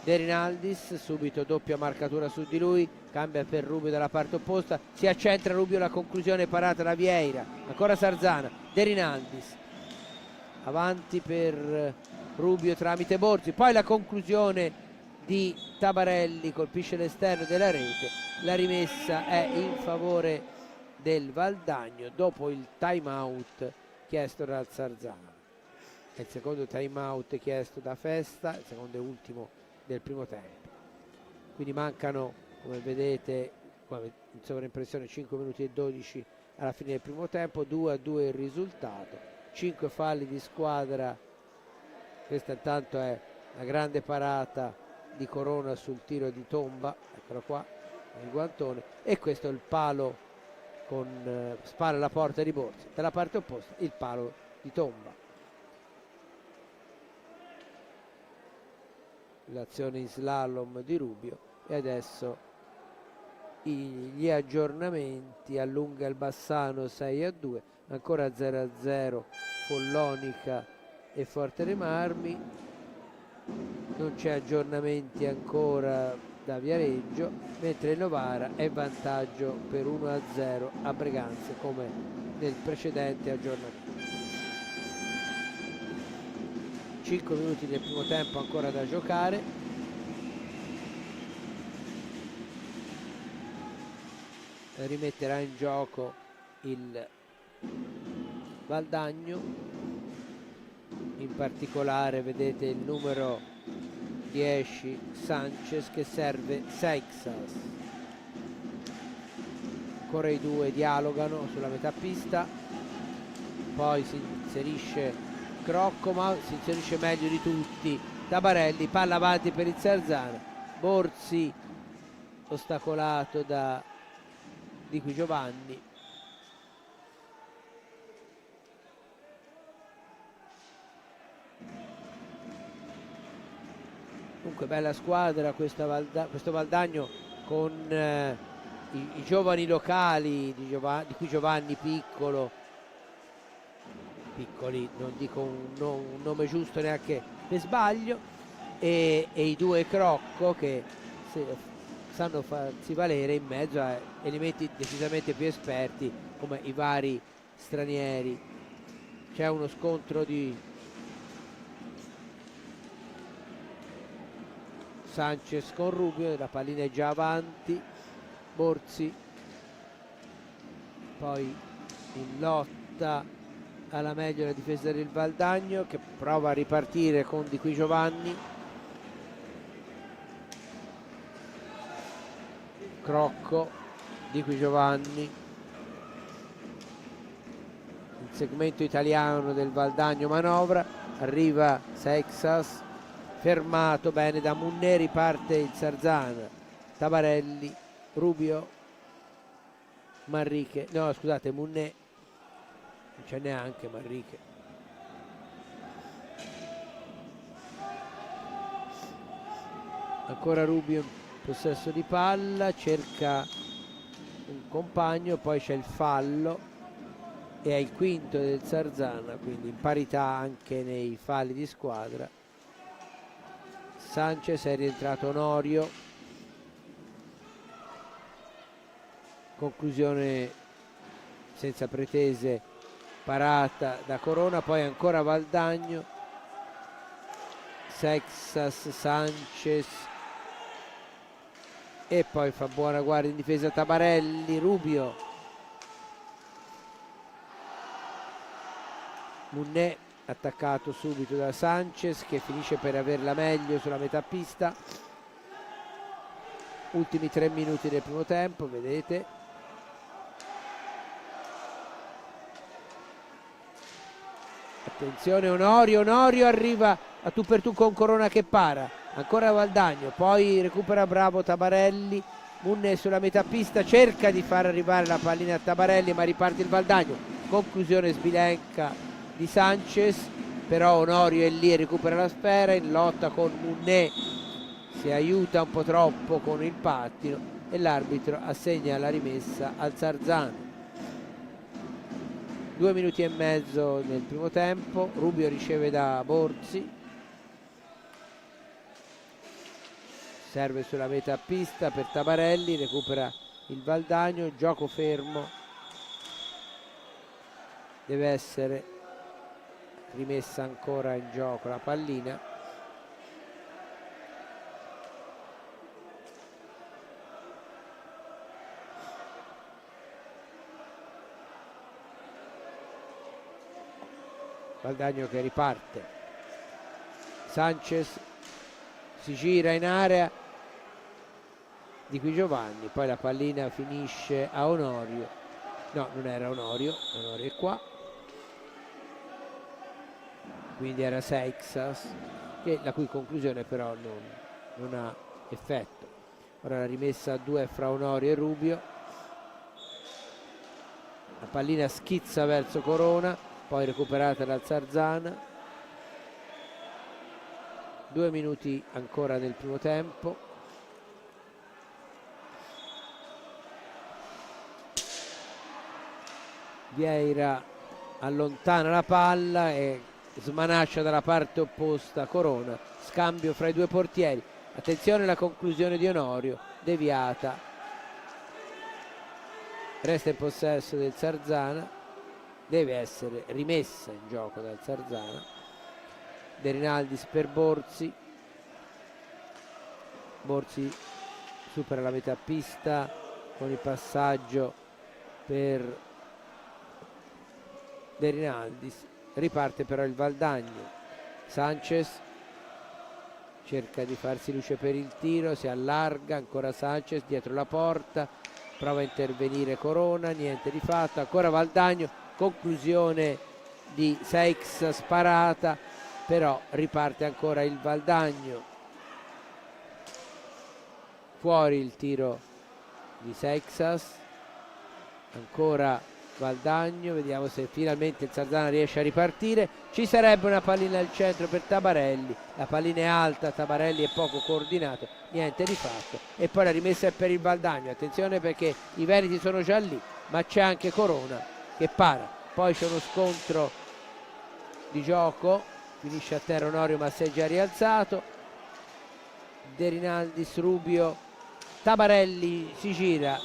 De Rinaldis, subito doppia marcatura su di lui, cambia per Rubio dalla parte opposta, si accentra Rubio, la conclusione parata da Vieira, ancora Sarzana, De Rinaldis avanti per Rubio tramite Borzi, poi la conclusione di Tabarelli, colpisce l'esterno della rete, la rimessa è in favore del Valdagno dopo il time out chiesto dal Sarzana. È il secondo time out chiesto da Festa, il secondo e ultimo del primo tempo. Quindi mancano, come vedete in sovraimpressione, 5 minuti e 12 alla fine del primo tempo, 2-2 il risultato, 5 falli di squadra. Questa intanto è la grande parata di Corona sul tiro di Tomba, eccolo qua il guantone, e questo è il palo con spalla alla porta di Borzi, dalla parte opposta il palo di Tomba. L'azione in slalom di Rubio, e adesso gli aggiornamenti. Allunga il Bassano 6-2, ancora 0-0 Follonica e Forte dei Marmi, non c'è aggiornamenti ancora da Viareggio, mentre il Novara è in vantaggio per 1-0 a Breganze come nel precedente aggiornamento. 5 minuti del primo tempo ancora da giocare. Rimetterà in gioco il Valdagno, in particolare vedete il numero 10 Sanchez che serve Seixas. Ancora i due dialogano sulla metà pista, poi si inserisce Crocco, ma si inserisce meglio di tutti Tabarelli, palla avanti per il Sarzana, Borzi ostacolato da Di Qui Giovanni. Comunque bella squadra questo Valdagno con i giovani locali di Qui Giovanni piccoli, non dico un nome giusto neanche per sbaglio, e i due Crocco che sanno farsi valere in mezzo a elementi decisamente più esperti come i vari stranieri. C'è uno scontro di Sanchez con Rubio, la pallina è già avanti, Borzi poi in lotta alla meglio la difesa del Valdagno che prova a ripartire con Di Qui Giovanni, Crocco, Di Qui Giovanni, il segmento italiano del Valdagno manovra, arriva Seixas, fermato bene da Munné, riparte il Sarzana, Tabarelli, Rubio, Manrique, no scusate, Munné, non c'è neanche Manrique. Ancora Rubio in possesso di palla, cerca un compagno, poi c'è il fallo e è il quinto del Sarzana, quindi in parità anche nei falli di squadra. Sanchez, è rientrato Onorio, conclusione senza pretese, parata da Corona, poi ancora Valdagno, Seixas, Sanchez e poi fa buona guardia in difesa Tabarelli, Rubio, Munné attaccato subito da Sanchez che finisce per averla meglio sulla metà pista. Ultimi 3 minuti del primo tempo, vedete. Attenzione Onorio arriva a tu per tu con Corona che para, ancora Valdagno, poi recupera bravo Tabarelli, Munné sulla metà pista, cerca di far arrivare la pallina a Tabarelli ma riparte il Valdagno, conclusione sbilenca di Sanchez, però Onorio è lì e recupera la sfera, in lotta con Munné si aiuta un po' troppo con il pattino e l'arbitro assegna la rimessa al Zarzana. 2 minuti e mezzo nel primo tempo. Rubio riceve da Borzi, serve sulla metà pista per Tabarelli, recupera il Valdagno, gioco fermo, deve essere rimessa ancora in gioco la pallina. Valdagno che riparte, Sanchez si gira in area, di qui Giovanni, poi la pallina finisce a Onorio, no, non era Onorio, Onorio è qua, quindi era Seixas, la cui conclusione però non ha effetto. Ora la rimessa a 2 fra Onorio e Rubio, la pallina schizza verso Corona, poi recuperata dal Zarzana. 2 minuti ancora nel primo tempo. Vieira allontana la palla e smanaccia dalla parte opposta Corona, scambio fra i due portieri. Attenzione alla conclusione di Onorio, deviata, resta in possesso del Zarzana, deve essere rimessa in gioco dal Zarzana. De Rinaldis per Borzi, Borzi supera la metà pista con il passaggio per De Rinaldis, riparte però il Valdagno. Sanchez cerca di farsi luce per il tiro, si allarga, ancora Sanchez dietro la porta, prova a intervenire Corona, niente di fatto, ancora Valdagno, conclusione di Seix sparata, però riparte ancora il Valdagno. Fuori il tiro di Seixas, ancora Valdagno, vediamo se finalmente il Zarzana riesce a ripartire. Ci sarebbe una pallina al centro per Tabarelli, la pallina è alta, Tabarelli è poco coordinato, niente di fatto, e poi la rimessa è per il Valdagno. Attenzione perché i Veneti sono già lì, ma c'è anche Corona che para, poi c'è uno scontro di gioco, finisce a terra Onorio ma si è già rialzato. De Rinaldis, Rubio, Tabarelli si gira,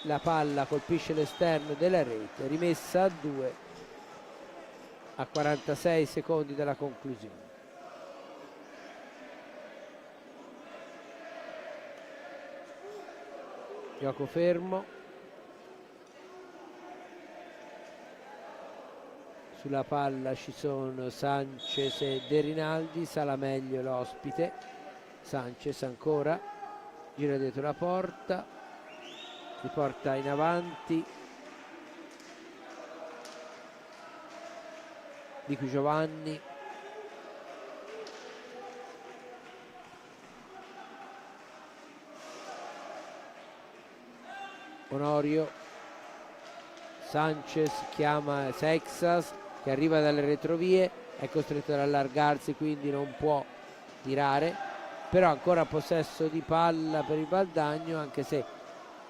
la palla colpisce l'esterno della rete, rimessa a 2 a 46 secondi dalla conclusione. Gioco fermo. Sulla palla ci sono Sanchez e De Rinaldi, sarà meglio l'ospite. Sanchez ancora, gira dietro la porta, si porta in avanti, di qui Giovanni, Onorio, Sanchez chiama Seixas che arriva dalle retrovie, è costretto ad allargarsi, quindi non può tirare, però ancora possesso di palla per il Valdagno, anche se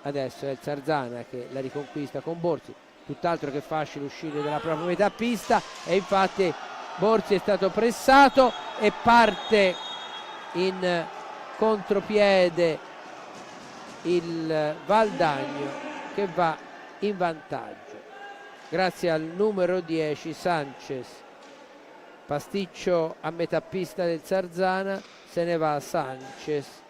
adesso è il Zarzana che la riconquista con Borzi, tutt'altro che facile uscire dalla propria metà pista, e infatti Borzi è stato pressato e parte in contropiede il Valdagno che va in vantaggio grazie al numero 10 Sanchez. Pasticcio a metà pista del Zarzana, se ne va Sanchez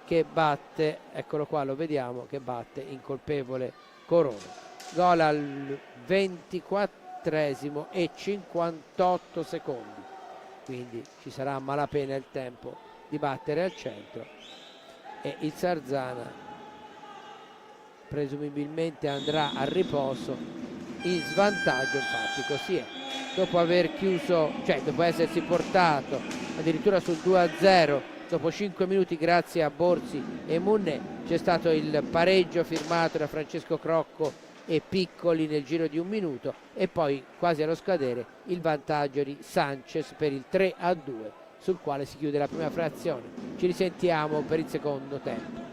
che batte, eccolo qua, lo vediamo, che batte incolpevole Corona. Gol al 24esimo e 58 secondi, quindi ci sarà a malapena il tempo di battere al centro e il Zarzana presumibilmente andrà a riposo in svantaggio. Infatti così è, dopo aver chiuso, cioè dopo essersi portato addirittura sul 2-0 dopo 5 minuti grazie a Borzi e Munné, c'è stato il pareggio firmato da Francesco Crocco e Piccoli nel giro di un minuto e poi quasi allo scadere il vantaggio di Sanchez per il 3-2 sul quale si chiude la prima frazione. Ci risentiamo per il secondo tempo.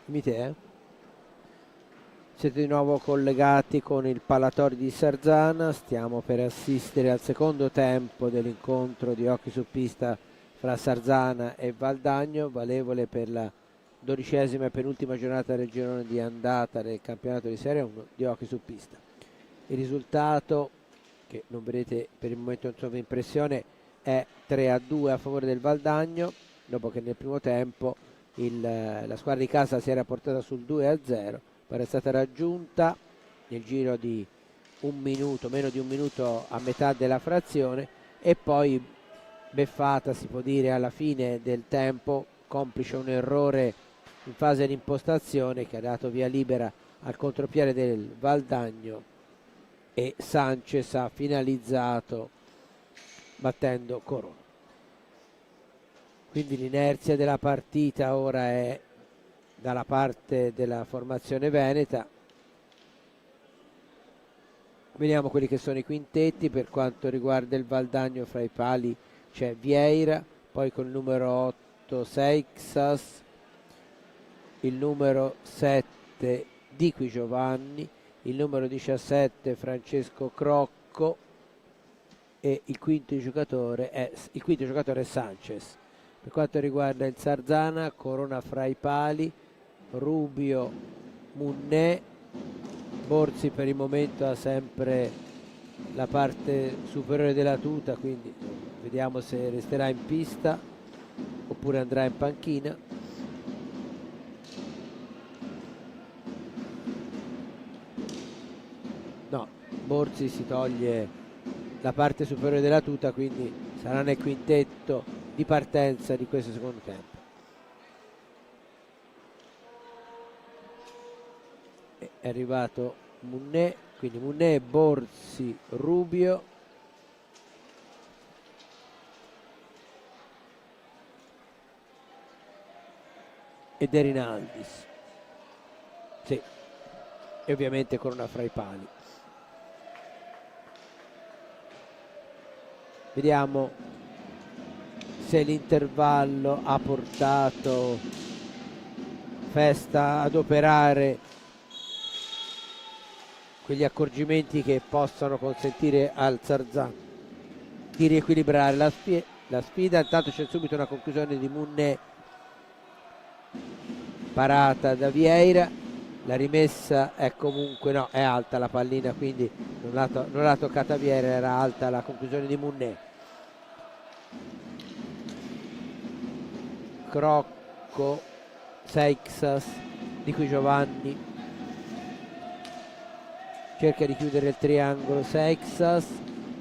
Dimmi te, eh? Siete di nuovo collegati con il Palatori di Sarzana, stiamo per assistere al secondo tempo dell'incontro di hockey su pista fra Sarzana e Valdagno, valevole per la 12ª e penultima giornata del girone di andata del campionato di Serie 1 di hockey su pista. Il risultato, che non vedete per il momento in sovraimpressione, è 3-2 a favore del Valdagno, dopo che nel primo tempo la squadra di casa si era portata sul 2-0, poi è stata raggiunta nel giro di un minuto, meno di un minuto a metà della frazione, e poi beffata, si può dire, alla fine del tempo, complice un errore in fase di impostazione che ha dato via libera al contropiede del Valdagno, e Sanchez ha finalizzato battendo Corona. Quindi l'inerzia della partita ora è dalla parte della formazione veneta. Vediamo quelli che sono i quintetti. Per quanto riguarda il Valdagno, fra i pali c'è Vieira, poi con il numero 8 Seixas, il numero 7 Diqui Giovanni, il numero 17 Francesco Crocco e il quinto giocatore è Sanchez. Per quanto riguarda il Sarzana, Corona fra i pali, Rubio, Munnè, Borzi per il momento ha sempre la parte superiore della tuta, quindi vediamo se resterà in pista oppure andrà in panchina. No, Borzi si toglie la parte superiore della tuta, quindi sarà nel quintetto di partenza di questo secondo tempo. È arrivato Munnè, quindi Munnè, Borzi, Rubio, e De Rinaldis, sì, e ovviamente Corona fra i pali. Vediamo se l'intervallo ha portato Festa ad operare quegli accorgimenti che possano consentire al Sarzana di riequilibrare la sfida. Intanto c'è subito una conclusione di Munnè, parata da Vieira, la rimessa è comunque, no, è alta la pallina, quindi non l'ha toccata Vieira, era alta la conclusione di Munnè. Crocco, Seixas, Diqui Giovanni, cerca di chiudere il triangolo Seixas,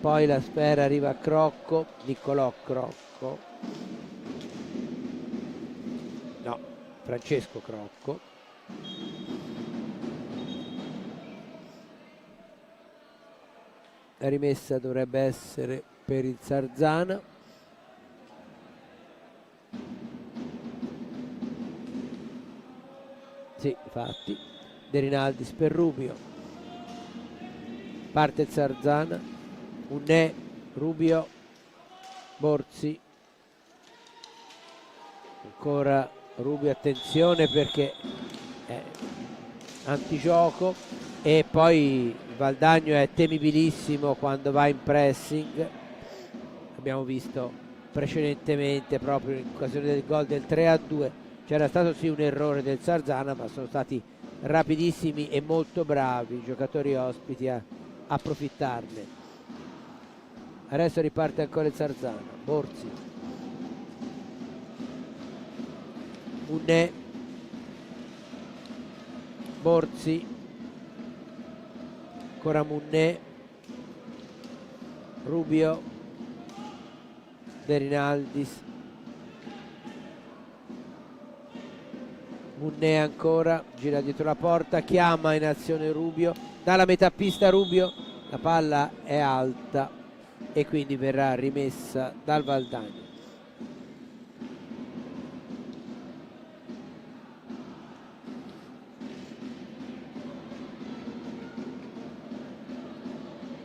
poi la sfera arriva a Crocco, Niccolò Crocco, no, Francesco Crocco, la rimessa dovrebbe essere per il Sarzana. Sì, infatti, De Rinaldis per Rubio, parte il Sarzana, Munnè, Rubio, Borzi, ancora Rubio, attenzione perché è antigioco, e poi il Valdagno è temibilissimo quando va in pressing, abbiamo visto precedentemente proprio in occasione del gol del 3-2. C'era stato sì un errore del Sarzana, ma sono stati rapidissimi e molto bravi i giocatori ospiti a approfittarne. Adesso riparte ancora il Sarzana, Borzi, Munnè, Borzi, ancora Munnè, Rubio, De Rinaldis, Munnè ancora, gira dietro la porta, chiama in azione Rubio, dalla metà pista Rubio, la palla è alta e quindi verrà rimessa dal Valdagno.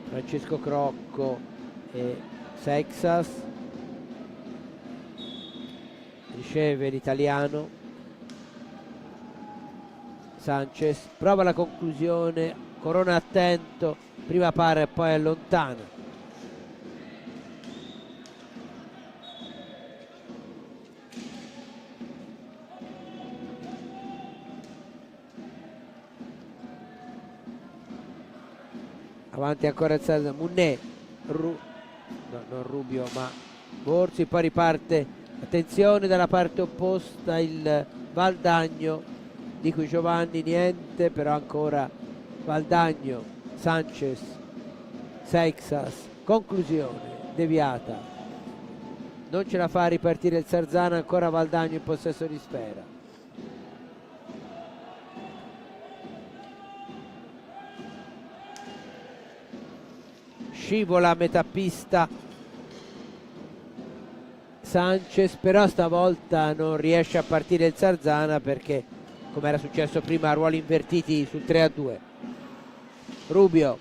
Francesco Crocco e Seixas, riceve l'italiano, Sanchez prova la conclusione, Corona attento, prima para e poi allontana. Avanti ancora Munné, no, non Rubio ma Borzi, poi riparte, attenzione dalla parte opposta il Valdagno, di cui Giovanni niente, però ancora Valdagno, Sanchez, Seixas, conclusione deviata, non ce la fa a ripartire il Sarzana, ancora Valdagno in possesso di sfera. Scivola a metà pista Sanchez, però stavolta non riesce a partire il Sarzana perché, come era successo prima, ruoli invertiti sul 3-2. Rubio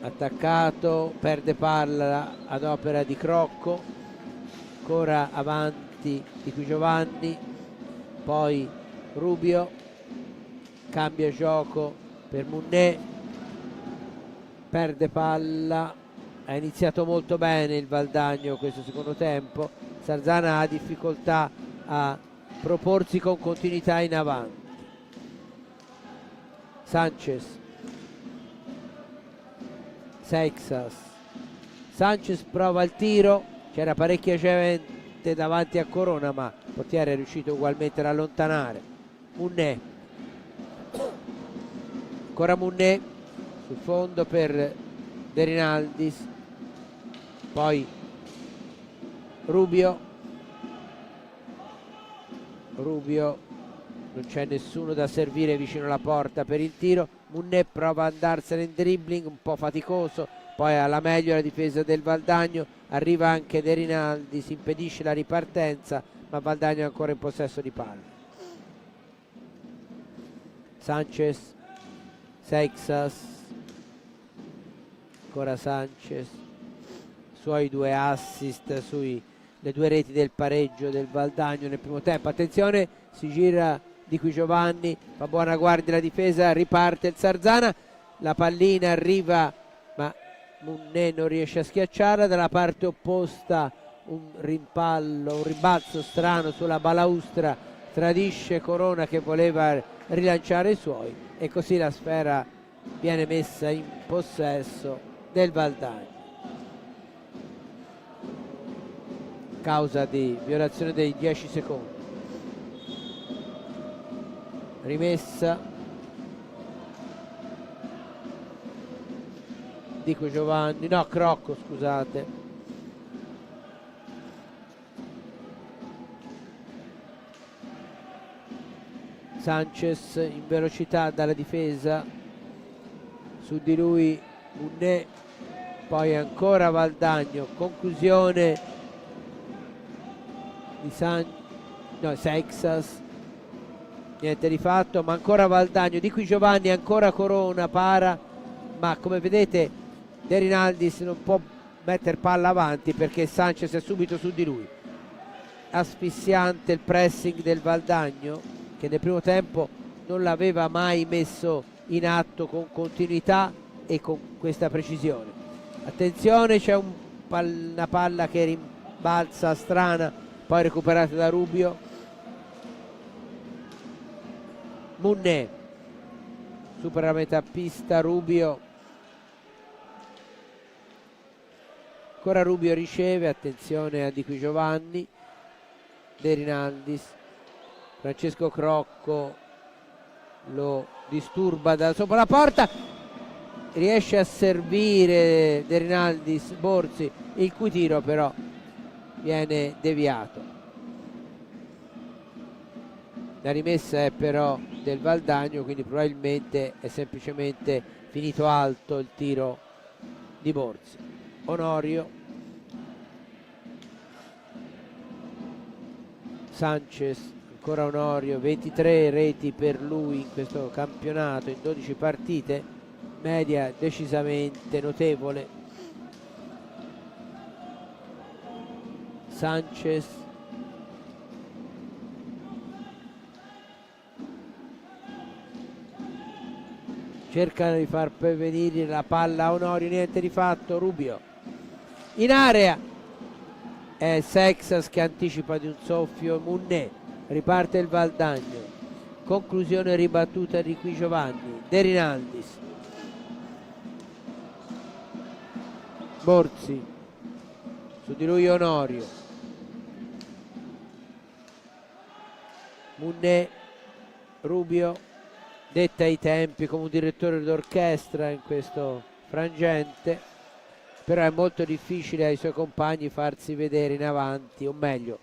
attaccato, perde palla ad opera di Crocco, ancora avanti di qui Giovanni, poi Rubio, cambia gioco per Munné, perde palla, ha iniziato molto bene il Valdagno questo secondo tempo, Sarzana ha difficoltà a proporsi con continuità in avanti. Sanchez, Seixas, Sanchez prova il tiro, c'era parecchia gente davanti a Corona ma il portiere è riuscito ugualmente ad allontanare. Munné, ancora Munné sul fondo per De Rinaldis, poi Rubio, non c'è nessuno da servire vicino alla porta per il tiro, Munné prova ad andarsene in dribbling un po' faticoso, poi alla meglio la difesa del Valdagno, arriva anche De Rinaldis, impedisce la ripartenza ma Valdagno è ancora in possesso di palla. Sanchez, Seixas, ancora Sanchez, suoi 2 assist le 2 reti del pareggio del Valdagno nel primo tempo. Attenzione, si gira di qui Giovanni, fa buona guardia la difesa, riparte il Sarzana, la pallina arriva ma Munné non riesce a schiacciarla, dalla parte opposta un rimbalzo strano sulla balaustra tradisce Corona che voleva rilanciare i suoi e così la sfera viene messa in possesso del Valdagno, causa di violazione dei 10 secondi. Rimessa dico Giovanni, no Crocco scusate, Sanchez in velocità dalla difesa, su di lui Munné, poi ancora Valdagno, conclusione di Seixas, niente di fatto, ma ancora Valdagno, di qui Giovanni, ancora Corona, para, ma come vedete De Rinaldis non può mettere palla avanti perché Sanchez è subito su di lui. Asfissiante il pressing del Valdagno che nel primo tempo non l'aveva mai messo in atto con continuità e con questa precisione. Attenzione, c'è una palla che rimbalza strana, poi recuperata da Rubio. Munné supera la metà pista, Rubio, ancora Rubio riceve, attenzione a Di qui Giovanni, De Rinaldis, Francesco Crocco lo disturba da sopra la porta, riesce a servire De Rinaldis, Borzi, il cui tiro però viene deviato. La rimessa è però del Valdagno, quindi probabilmente è semplicemente finito alto il tiro di Borzi. Onorio, Sanchez, ancora Onorio, 23 reti per lui in questo campionato in 12 partite, media decisamente notevole. Sanchez, cercano di far venire la palla a Onorio, niente di fatto. Rubio in area, è Seixas che anticipa di un soffio Munné, riparte il Valdagno, conclusione ribattuta di qui Giovanni. De Rinaldis, Borzi, su di lui Onorio, Munné, Rubio, detta i tempi come un direttore d'orchestra in questo frangente, però è molto difficile ai suoi compagni farsi vedere in avanti, o meglio,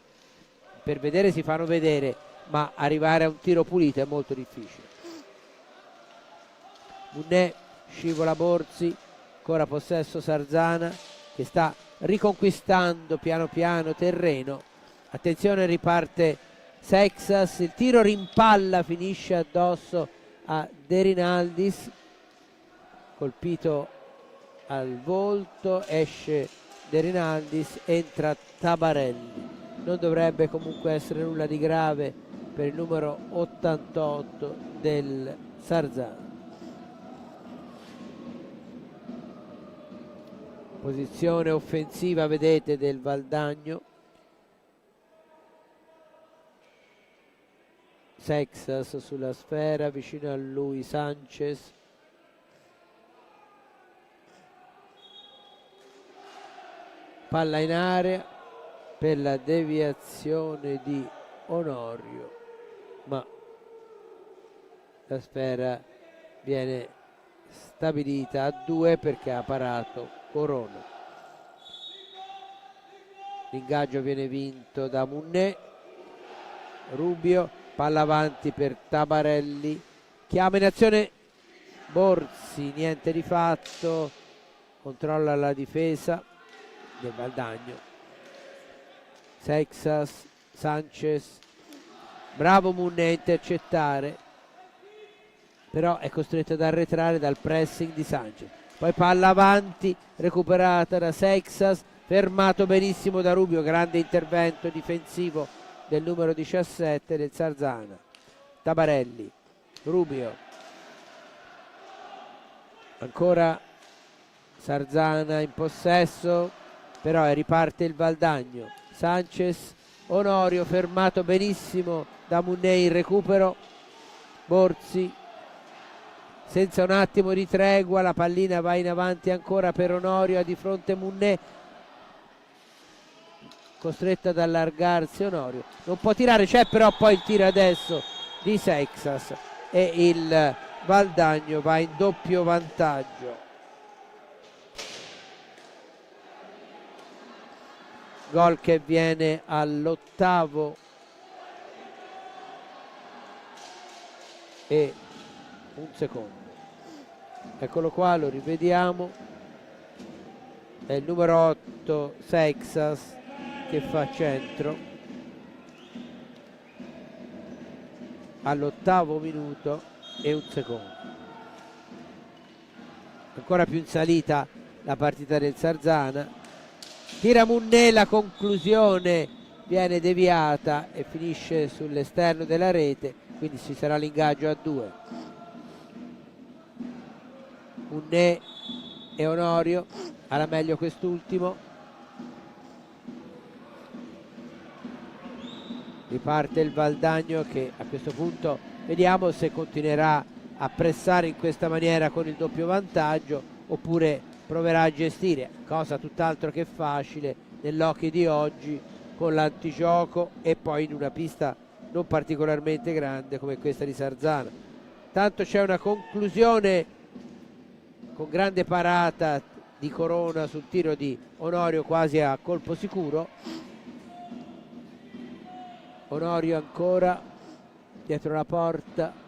per vedere si fanno vedere, ma arrivare a un tiro pulito è molto difficile. Munné, scivola Borzi, ancora possesso Sarzana che sta riconquistando piano piano terreno. Attenzione, riparte Seixas, il tiro rimpalla, finisce addosso a De Rinaldis, colpito al volto, esce De Rinaldis, entra Tabarelli. Non dovrebbe comunque essere nulla di grave per il numero 88 del Sarzana. Posizione offensiva, vedete, del Valdagno. Seixas sulla sfera, vicino a lui Sanchez. Palla in area per la deviazione di Onorio, ma la sfera viene stabilita a 2 perché ha parato Corona. L'ingaggio viene vinto da Munné. Rubio, palla avanti per Tabarelli, chiama in azione Borzi, niente di fatto, controlla la difesa del Valdagno. Seixas, Sanchez, bravo Munné a intercettare, però è costretto ad arretrare dal pressing di Sanchez. Poi palla avanti, recuperata da Seixas, fermato benissimo da Rubio, grande intervento difensivo del numero 17 del Sarzana. Tabarelli, Rubio, ancora Sarzana in possesso, però riparte il Valdagno. Sanchez, Onorio fermato benissimo da Munné in recupero. Borzi senza un attimo di tregua, la pallina va in avanti ancora per Onorio, ha di fronte Munné, costretto ad allargarsi Onorio, non può tirare, c'è però poi il tiro adesso di Seixas e il Valdagno va in doppio vantaggio. Gol che viene all'8° e un secondo. Eccolo qua, lo rivediamo. È il numero 8 Seixas che fa centro all'8° minuto e un secondo. Ancora più in salita la partita del Sarzana. Tira Munné, la conclusione viene deviata e finisce sull'esterno della rete, quindi ci sarà l'ingaggio a 2. Munné e Onorio, alla meglio quest'ultimo. Riparte il Valdagno che a questo punto vediamo se continuerà a pressare in questa maniera con il doppio vantaggio oppure proverà a gestire, cosa tutt'altro che facile nell'hockey di oggi, con l'antigioco e poi in una pista non particolarmente grande come questa di Sarzana. Tanto c'è una conclusione con grande parata di Corona sul tiro di Onorio quasi a colpo sicuro. Onorio ancora dietro la porta,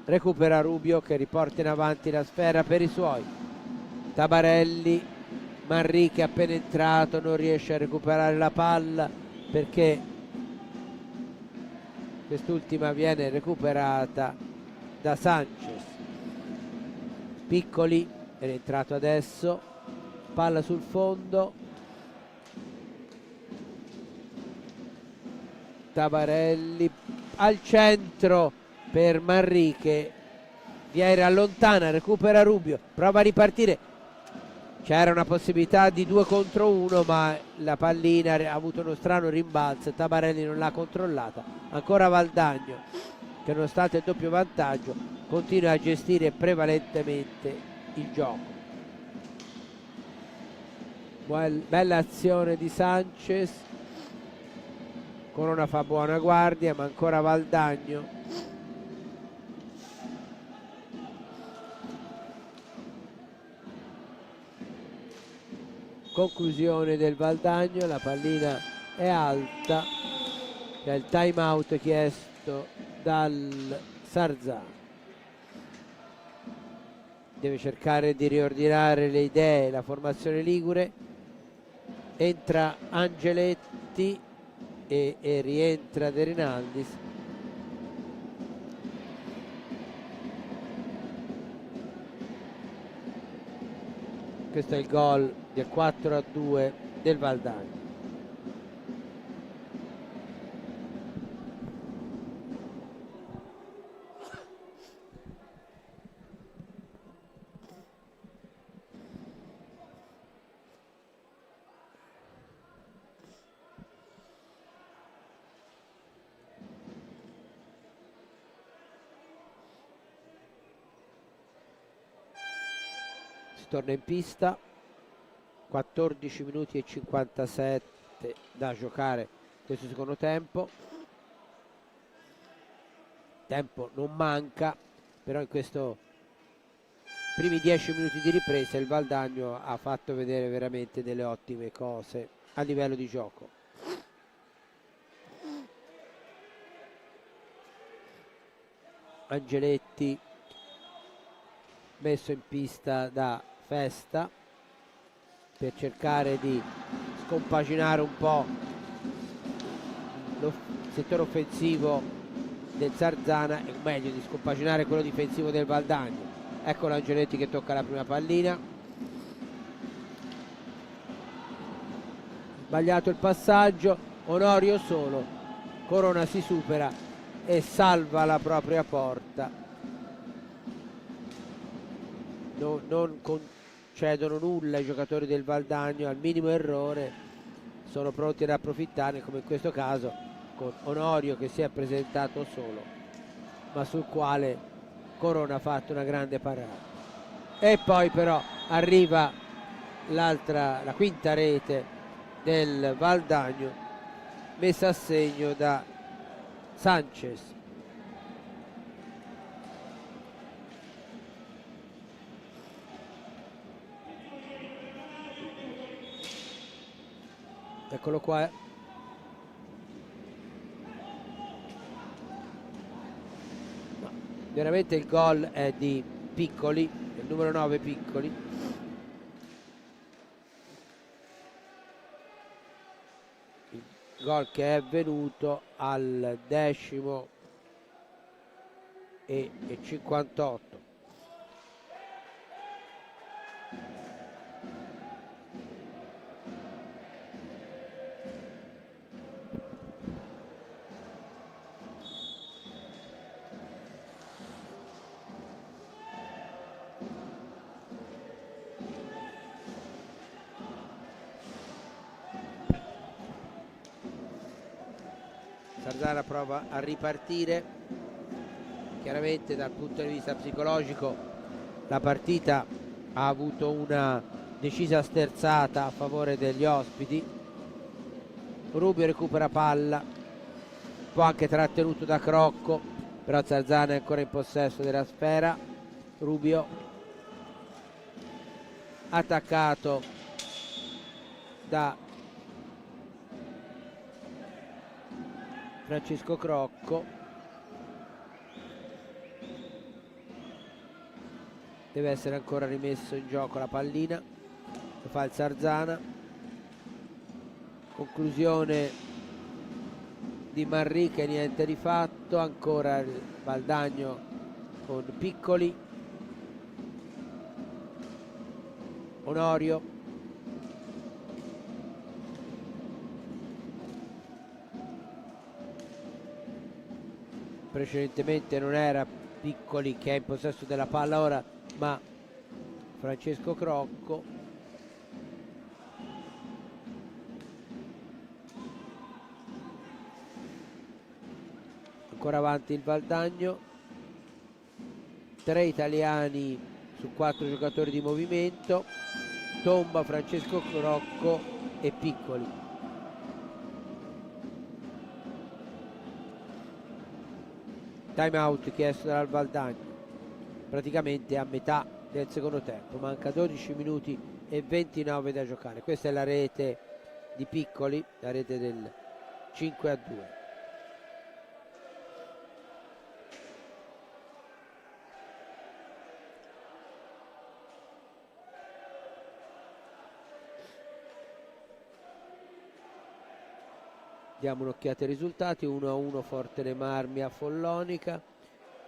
recupera Rubio che riporta in avanti la sfera per i suoi. Tabarelli, Manrique appena entrato non riesce a recuperare la palla perché quest'ultima viene recuperata da Sanchez. Piccoli è entrato adesso, palla sul fondo, Tabarelli al centro per Manrique, Vieira allontana, recupera Rubio, prova a ripartire, c'era una possibilità di 2 contro 1 ma la pallina ha avuto uno strano rimbalzo, Tabarelli non l'ha controllata. Ancora Valdagno che nonostante il doppio vantaggio continua a gestire prevalentemente il gioco. Bella azione di Sanchez, Corona fa buona guardia ma ancora Valdagno. Conclusione del Valdagno, la pallina è alta, c'è il time out chiesto dal Sarzana. Deve cercare di riordinare le idee, la formazione ligure. Entra Angeletti e rientra De Rinaldis. Questo è il gol del 4-2 del Valdagno. Torna in pista, 14 minuti e 57 da giocare questo secondo tempo. Tempo non manca, però in questi primi 10 minuti di ripresa il Valdagno ha fatto vedere veramente delle ottime cose a livello di gioco. Angeletti messo in pista da Festa per cercare di scompaginare un po' il settore offensivo del Sarzana, o meglio di scompaginare quello difensivo del Valdagno. Ecco l'Angeletti che tocca la prima pallina, sbagliato il passaggio, Onorio solo, Corona si supera e salva la propria porta. Non concedono nulla ai giocatori del Valdagno, al minimo errore sono pronti ad approfittarne, come in questo caso con Onorio che si è presentato solo ma sul quale Corona ha fatto una grande parata. E poi però arriva la quinta rete del Valdagno messa a segno da Sanchez. Eccolo qua. No, veramente il gol è di Piccoli, il numero 9 Piccoli. Il gol che è venuto al 10:58. Sarzana prova a ripartire, chiaramente dal punto di vista psicologico la partita ha avuto una decisa sterzata a favore degli ospiti. Rubio recupera palla, un po' anche trattenuto da Crocco, però Sarzana è ancora in possesso della sfera. Rubio attaccato da Francesco Crocco, deve essere ancora rimesso in gioco la pallina, lo fa il Sarzana. Conclusione di Manrique, niente di fatto, ancora il Valdagno con Piccoli, Onorio, precedentemente non era Piccoli che è in possesso della palla ora, ma Francesco Crocco. Ancora avanti il Valdagno, 3 italiani su 4 giocatori di movimento, Tomba, Francesco Crocco e Piccoli. Time out chiesto dal Valdagno, praticamente a metà del secondo tempo, manca 12 minuti e 29 da giocare. Questa è la rete di Piccoli, la rete del 5-2. Diamo un'occhiata ai risultati: 1-1 Forte Marmi a Follonica,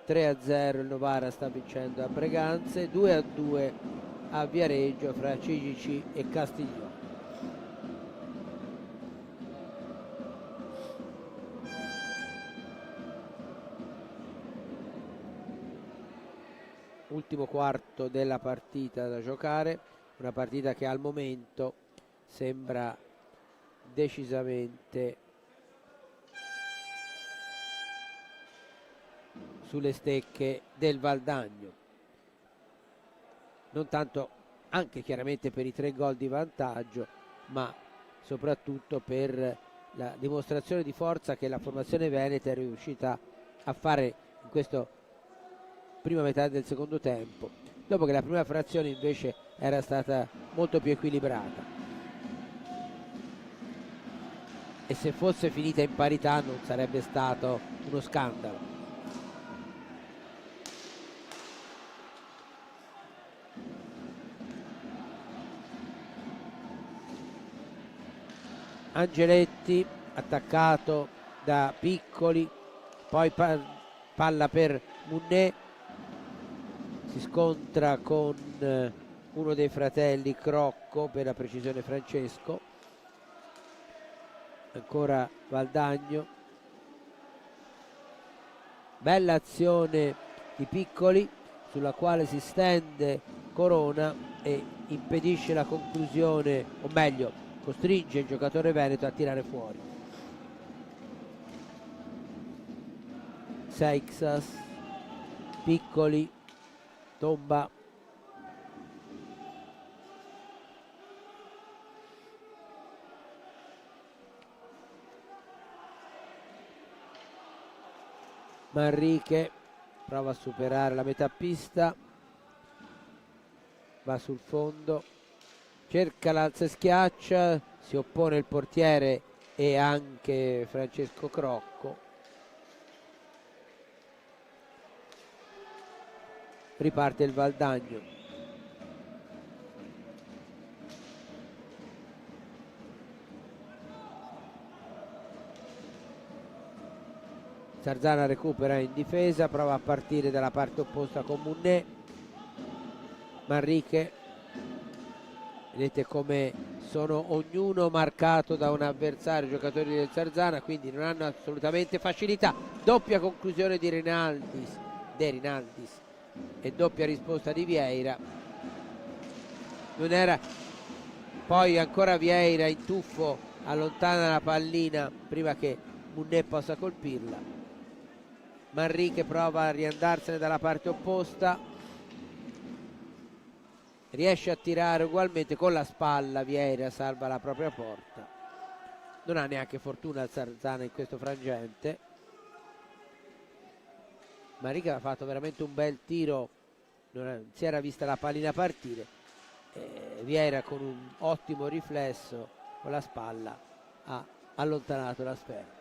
3-0 il Novara sta vincendo a Breganze, 2-2 a Viareggio fra Cigici e Castiglione. Ultimo quarto della partita da giocare, una partita che al momento sembra decisamente sulle stecche del Valdagno, non tanto, anche chiaramente per i 3 gol di vantaggio, ma soprattutto per la dimostrazione di forza che la formazione veneta è riuscita a fare in questa prima metà del secondo tempo, dopo che la prima frazione invece era stata molto più equilibrata, e se fosse finita in parità non sarebbe stato uno scandalo. Angeletti attaccato da Piccoli, poi palla per Munné, si scontra con uno dei fratelli Crocco, per la precisione Francesco. Ancora Valdagno, bella azione di Piccoli sulla quale si stende Corona e impedisce la conclusione, o meglio costringe il giocatore veneto a tirare fuori. Seixas, Piccoli, Tomba, Manrique prova a superare la metà pista, va sul fondo, cerca l'alza e schiaccia, si oppone il portiere e anche Francesco Crocco. Riparte il Valdagno. Sarzana recupera in difesa, prova a partire dalla parte opposta con Munné. Manrique, vedete come sono ognuno marcato da un avversario, giocatori del Sarzana, quindi non hanno assolutamente facilità. Doppia conclusione di De Rinaldis e doppia risposta di Vieira. Non era poi ancora Vieira in tuffo, allontana la pallina prima che Munné possa colpirla. Manrique prova a riandarsene dalla parte opposta, riesce a tirare ugualmente con la spalla. Vieira salva la propria porta, non ha neanche fortuna il Sarzana in questo frangente. Manrique ha fatto veramente un bel tiro, non si era vista la pallina partire, Vieira con un ottimo riflesso con la spalla ha allontanato la sfera.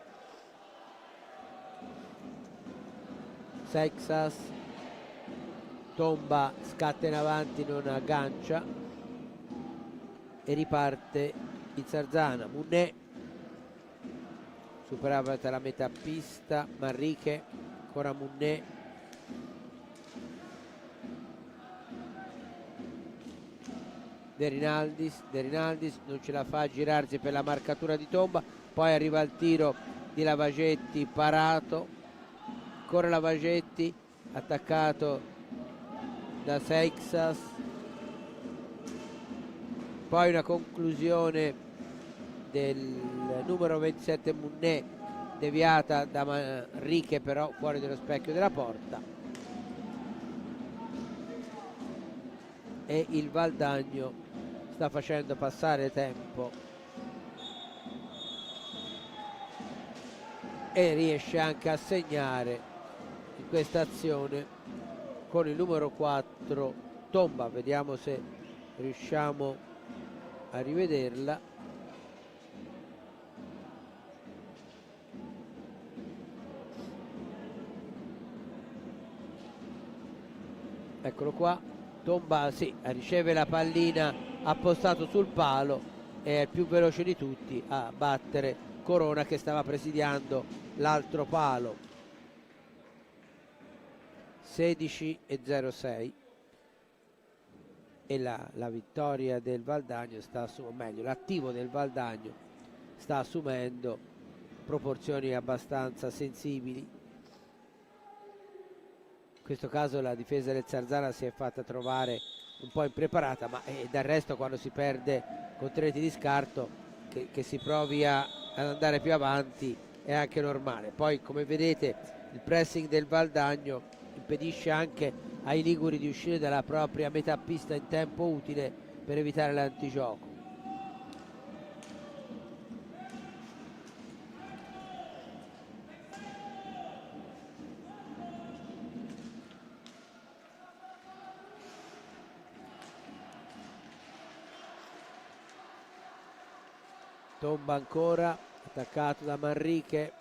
Seixas, Tomba scatta in avanti, non aggancia e riparte il Sarzana. Munné superava la metà pista, Manrique, ancora Munné, De Rinaldis non ce la fa a girarsi per la marcatura di Tomba, poi arriva il tiro di Lavagetti parato, ancora la Vagetti, attaccato da Seixas, poi una conclusione del numero 27 Munné, deviata da Manrique però fuori dello specchio della porta, e il Valdagno sta facendo passare tempo e riesce anche a segnare in questa azione con il numero 4 Tomba. Vediamo se riusciamo a rivederla. Eccolo qua, Tomba sì, riceve la pallina appostato sul palo e è il più veloce di tutti a battere Corona, che stava presidiando l'altro palo. 16:06 e la vittoria del Valdagno sta assumendo, meglio, l'attivo del Valdagno sta assumendo proporzioni abbastanza sensibili. In questo caso la difesa del Sarzana si è fatta trovare un po' impreparata, ma del resto quando si perde con 3 reti di scarto che si provi ad andare più avanti è anche normale. Poi, come vedete, il pressing del Valdagno impedisce anche ai liguri di uscire dalla propria metà pista in tempo utile per evitare l'antigioco. Tomba ancora, attaccato da Manrique,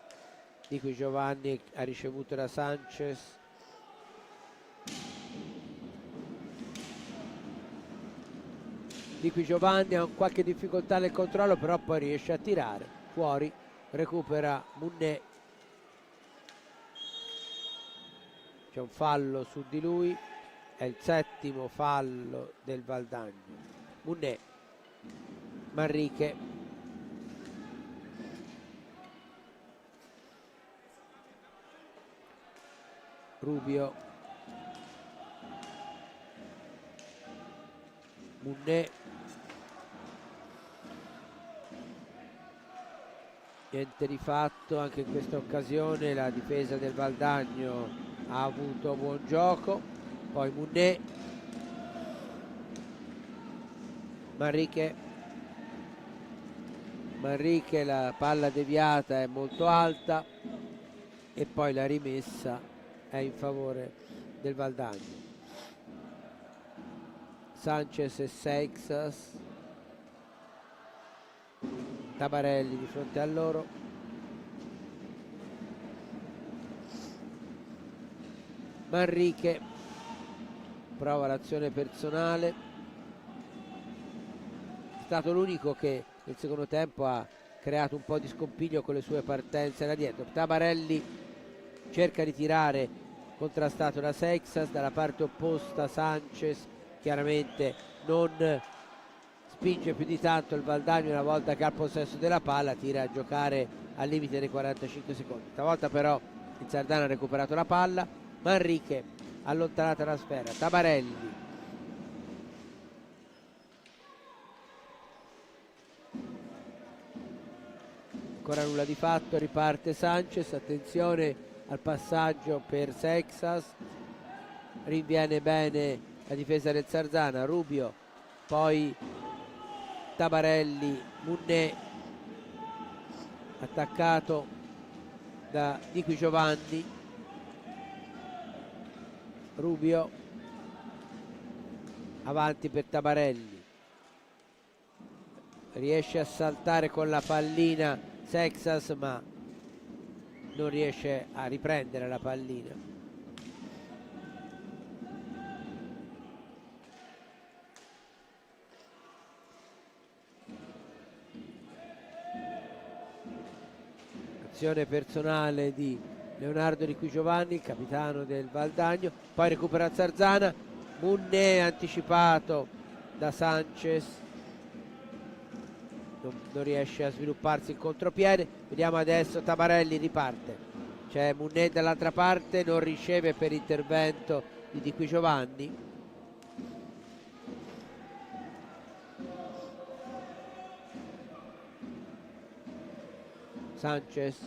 di cui Giovanni ha ricevuto da Sanchez. Di cui Giovanni ha qualche difficoltà nel controllo, però poi riesce a tirare fuori, recupera Munné. C'è un fallo su di lui, è il 7° fallo del Valdagno. Munné, Manrique, Rubio, Munné, niente di fatto anche in questa occasione. La difesa del Valdagno ha avuto buon gioco. Poi Munné, Manrique, la palla deviata è molto alta e poi la rimessa è in favore del Valdagno. Sanchez e Seixas, Tabarelli di fronte a loro. Manrique prova l'azione personale, è stato l'unico che nel secondo tempo ha creato un po' di scompiglio con le sue partenze da dietro. Tabarelli cerca di tirare, contrastato da Seixas. Dalla parte opposta Sanchez chiaramente non spinge più di tanto il Valdagno. Una volta che ha il possesso della palla tira a giocare al limite dei 45 secondi. Stavolta però il Sardana ha recuperato la palla. Manrique allontanata la sfera. Tabarelli, ancora nulla di fatto, riparte Sanchez. Attenzione al passaggio per Seixas, rinviene bene la difesa del Sarzana. Rubio, poi Tabarelli, Munné, attaccato da Di Qui Giovanni. Rubio avanti per Tabarelli, riesce a saltare con la pallina Seixas, ma non riesce a riprendere la pallina. Azione personale di Leonardo Di Qui Giovanni, il capitano del Valdagno. Poi recupera Sarzana. Munné anticipato da Sanchez, non riesce a svilupparsi in contropiede. Vediamo adesso Tabarelli, riparte c'è Munnet dall'altra parte, non riceve per intervento di Qui Giovanni. Sanchez,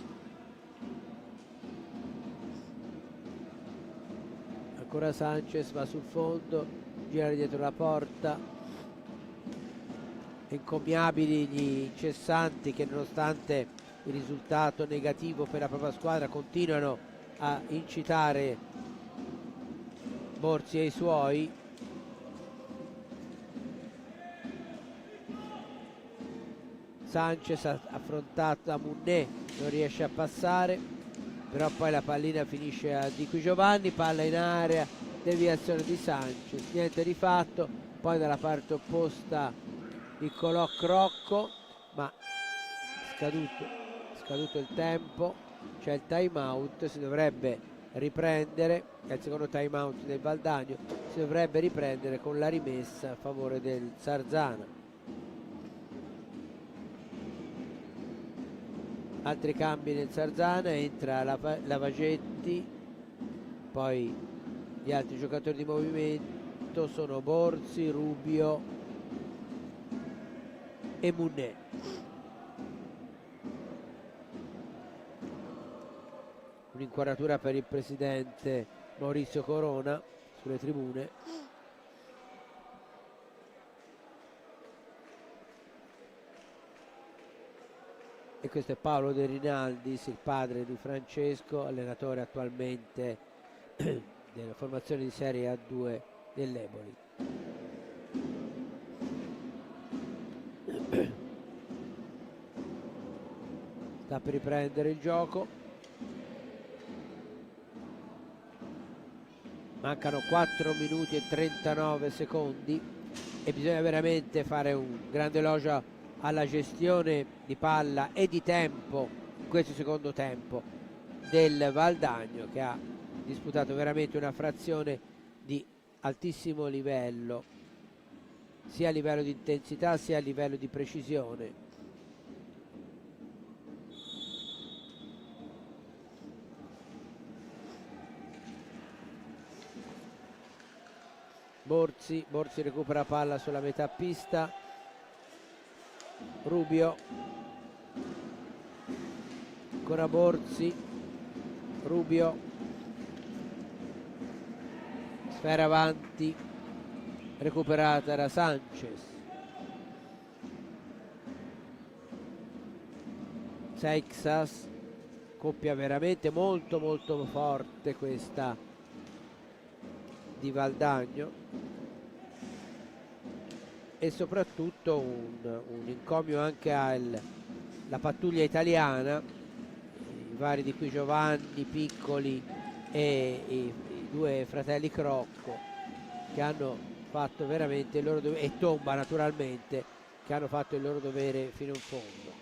ancora Sanchez, va sul fondo, gira dietro la porta. Incommiabili gli incessanti che, nonostante il risultato negativo per la propria squadra, continuano a incitare Borzi e i suoi. Sanchez affrontato da Munnet, non riesce a passare, però poi la pallina finisce a Di Qui Giovanni, palla in area, deviazione di Sanchez, niente di fatto. Poi dalla parte opposta Niccolò Crocco, ma scaduto il tempo, c'è il time out, si dovrebbe riprendere, è il secondo time out del Valdagno, si dovrebbe riprendere con la rimessa a favore del Sarzana. Altri cambi nel Sarzana, entra Lavagetti, poi gli altri giocatori di movimento sono Borzi, Rubio e Munnet. Un'inquadratura per il presidente Maurizio Corona sulle tribune. E questo è Paolo De Rinaldis, il padre di Francesco, allenatore attualmente della formazione di Serie A2 dell'Eboli. Sta per riprendere il gioco. Mancano 4 minuti e 39 secondi e bisogna veramente fare un grande elogio alla gestione di palla e di tempo in questo secondo tempo del Valdagno, che ha disputato veramente una frazione di altissimo livello, sia a livello di intensità sia a livello di precisione. Borzi recupera palla sulla metà pista. Rubio, ancora Borzi, Rubio, sfera avanti, recuperata da Sanchez. Seixas, coppia veramente molto forte questa di Valdagno, e soprattutto un encomio anche alla pattuglia italiana, i vari Di Qui Giovanni, Piccoli e i due fratelli Crocco, che hanno fatto veramente il loro dovere, e Tomba naturalmente, che hanno fatto il loro dovere fino in fondo.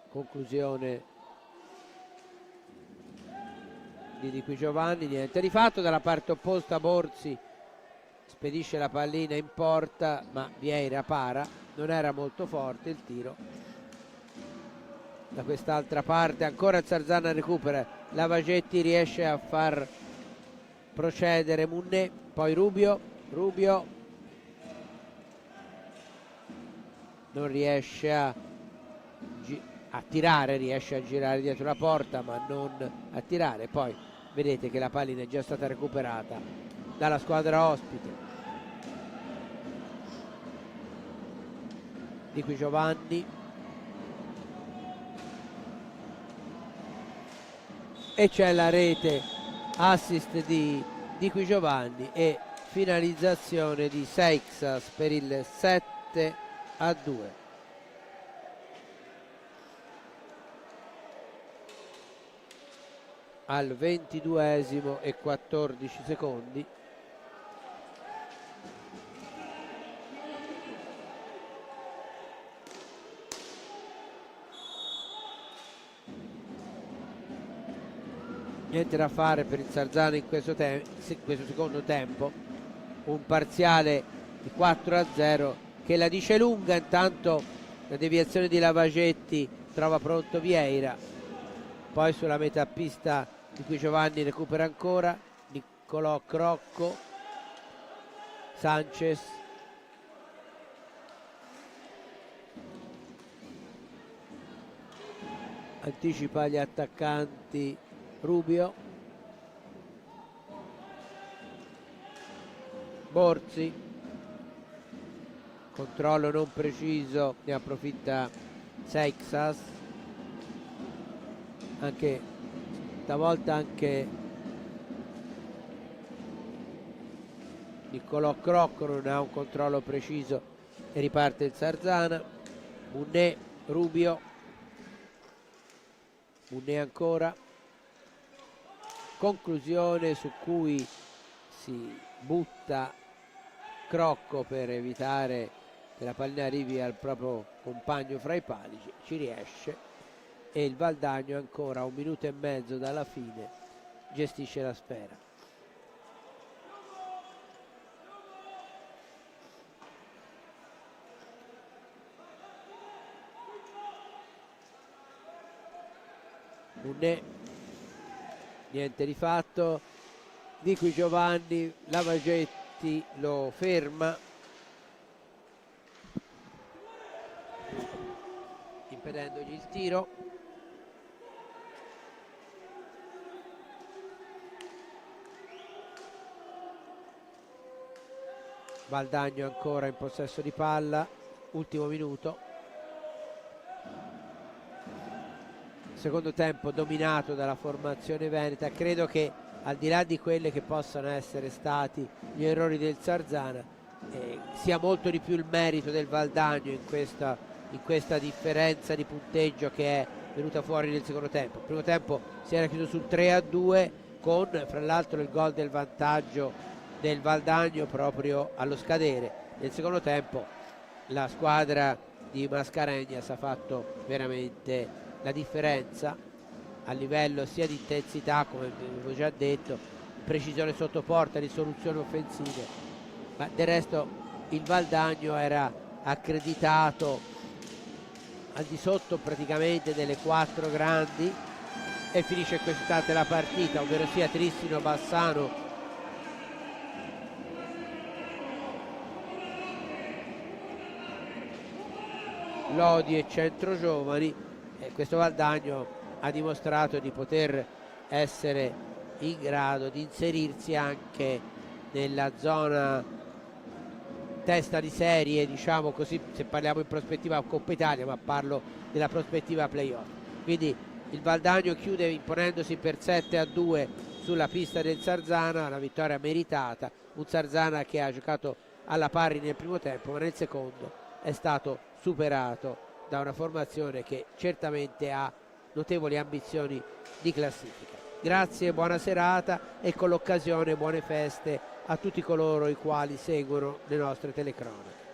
Conclusione di Qui Giovanni, niente di fatto. Dalla parte opposta Borzi spedisce la pallina in porta, ma Vieira para, non era molto forte il tiro. Da quest'altra parte ancora Sarzana recupera, Lavagetti riesce a far procedere Munnet, poi Rubio non riesce a tirare, riesce a girare dietro la porta ma non a tirare. Poi vedete che la pallina è già stata recuperata dalla squadra ospite. Di Qui Giovanni, e c'è la rete, assist di Qui Giovanni e finalizzazione di Seixas per il 7-2. Al 22esimo e 14 secondi. Niente da fare per il Sarzana in questo secondo tempo, un parziale di 4-0 che la dice lunga. Intanto la deviazione di Lavagetti trova pronto Vieira, poi sulla metà pista di cui Giovanni recupera ancora Niccolò Crocco, Sanchez, anticipa gli attaccanti Rubio, Borzi, controllo non preciso, ne approfitta Seixas, anche stavolta anche Niccolò Crocco non ha un controllo preciso e riparte il Sarzana. Munné, Rubio, Munné ancora, conclusione su cui si butta Crocco per evitare che la pallina arrivi al proprio compagno fra i pali, ci riesce, e il Valdagno ancora a 1 minuto e mezzo dalla fine gestisce la sfera. Munné, niente di fatto, di cui Giovanni, Lavagetti lo ferma impedendogli il tiro. Valdagno ancora in possesso di palla, ultimo minuto. Secondo tempo dominato dalla formazione veneta. Credo che al di là di quelle che possano essere stati gli errori del Sarzana, sia molto di più il merito del Valdagno in questa differenza di punteggio che è venuta fuori nel secondo tempo. Il primo tempo si era chiuso sul 3-2 con fra l'altro il gol del vantaggio del Valdagno proprio allo scadere. Nel secondo tempo la squadra di Mascarenhas ha fatto veramente la differenza a livello sia di intensità, come avevo già detto, precisione sotto porta, di soluzioni offensive, ma del resto il Valdagno era accreditato al di sotto praticamente delle 4 grandi, e finisce quest'estate la partita, ovvero sia Tristino Bassano Lodi e Centro Giovani. Questo Valdagno ha dimostrato di poter essere in grado di inserirsi anche nella zona testa di serie, diciamo così, se parliamo in prospettiva Coppa Italia, ma parlo della prospettiva playoff. Quindi il Valdagno chiude imponendosi per 7-2 sulla pista del Sarzana, una vittoria meritata, un Sarzana che ha giocato alla pari nel primo tempo, ma nel secondo è stato superato da una formazione che certamente ha notevoli ambizioni di classifica. Grazie, buona serata e con l'occasione buone feste a tutti coloro i quali seguono le nostre telecronache.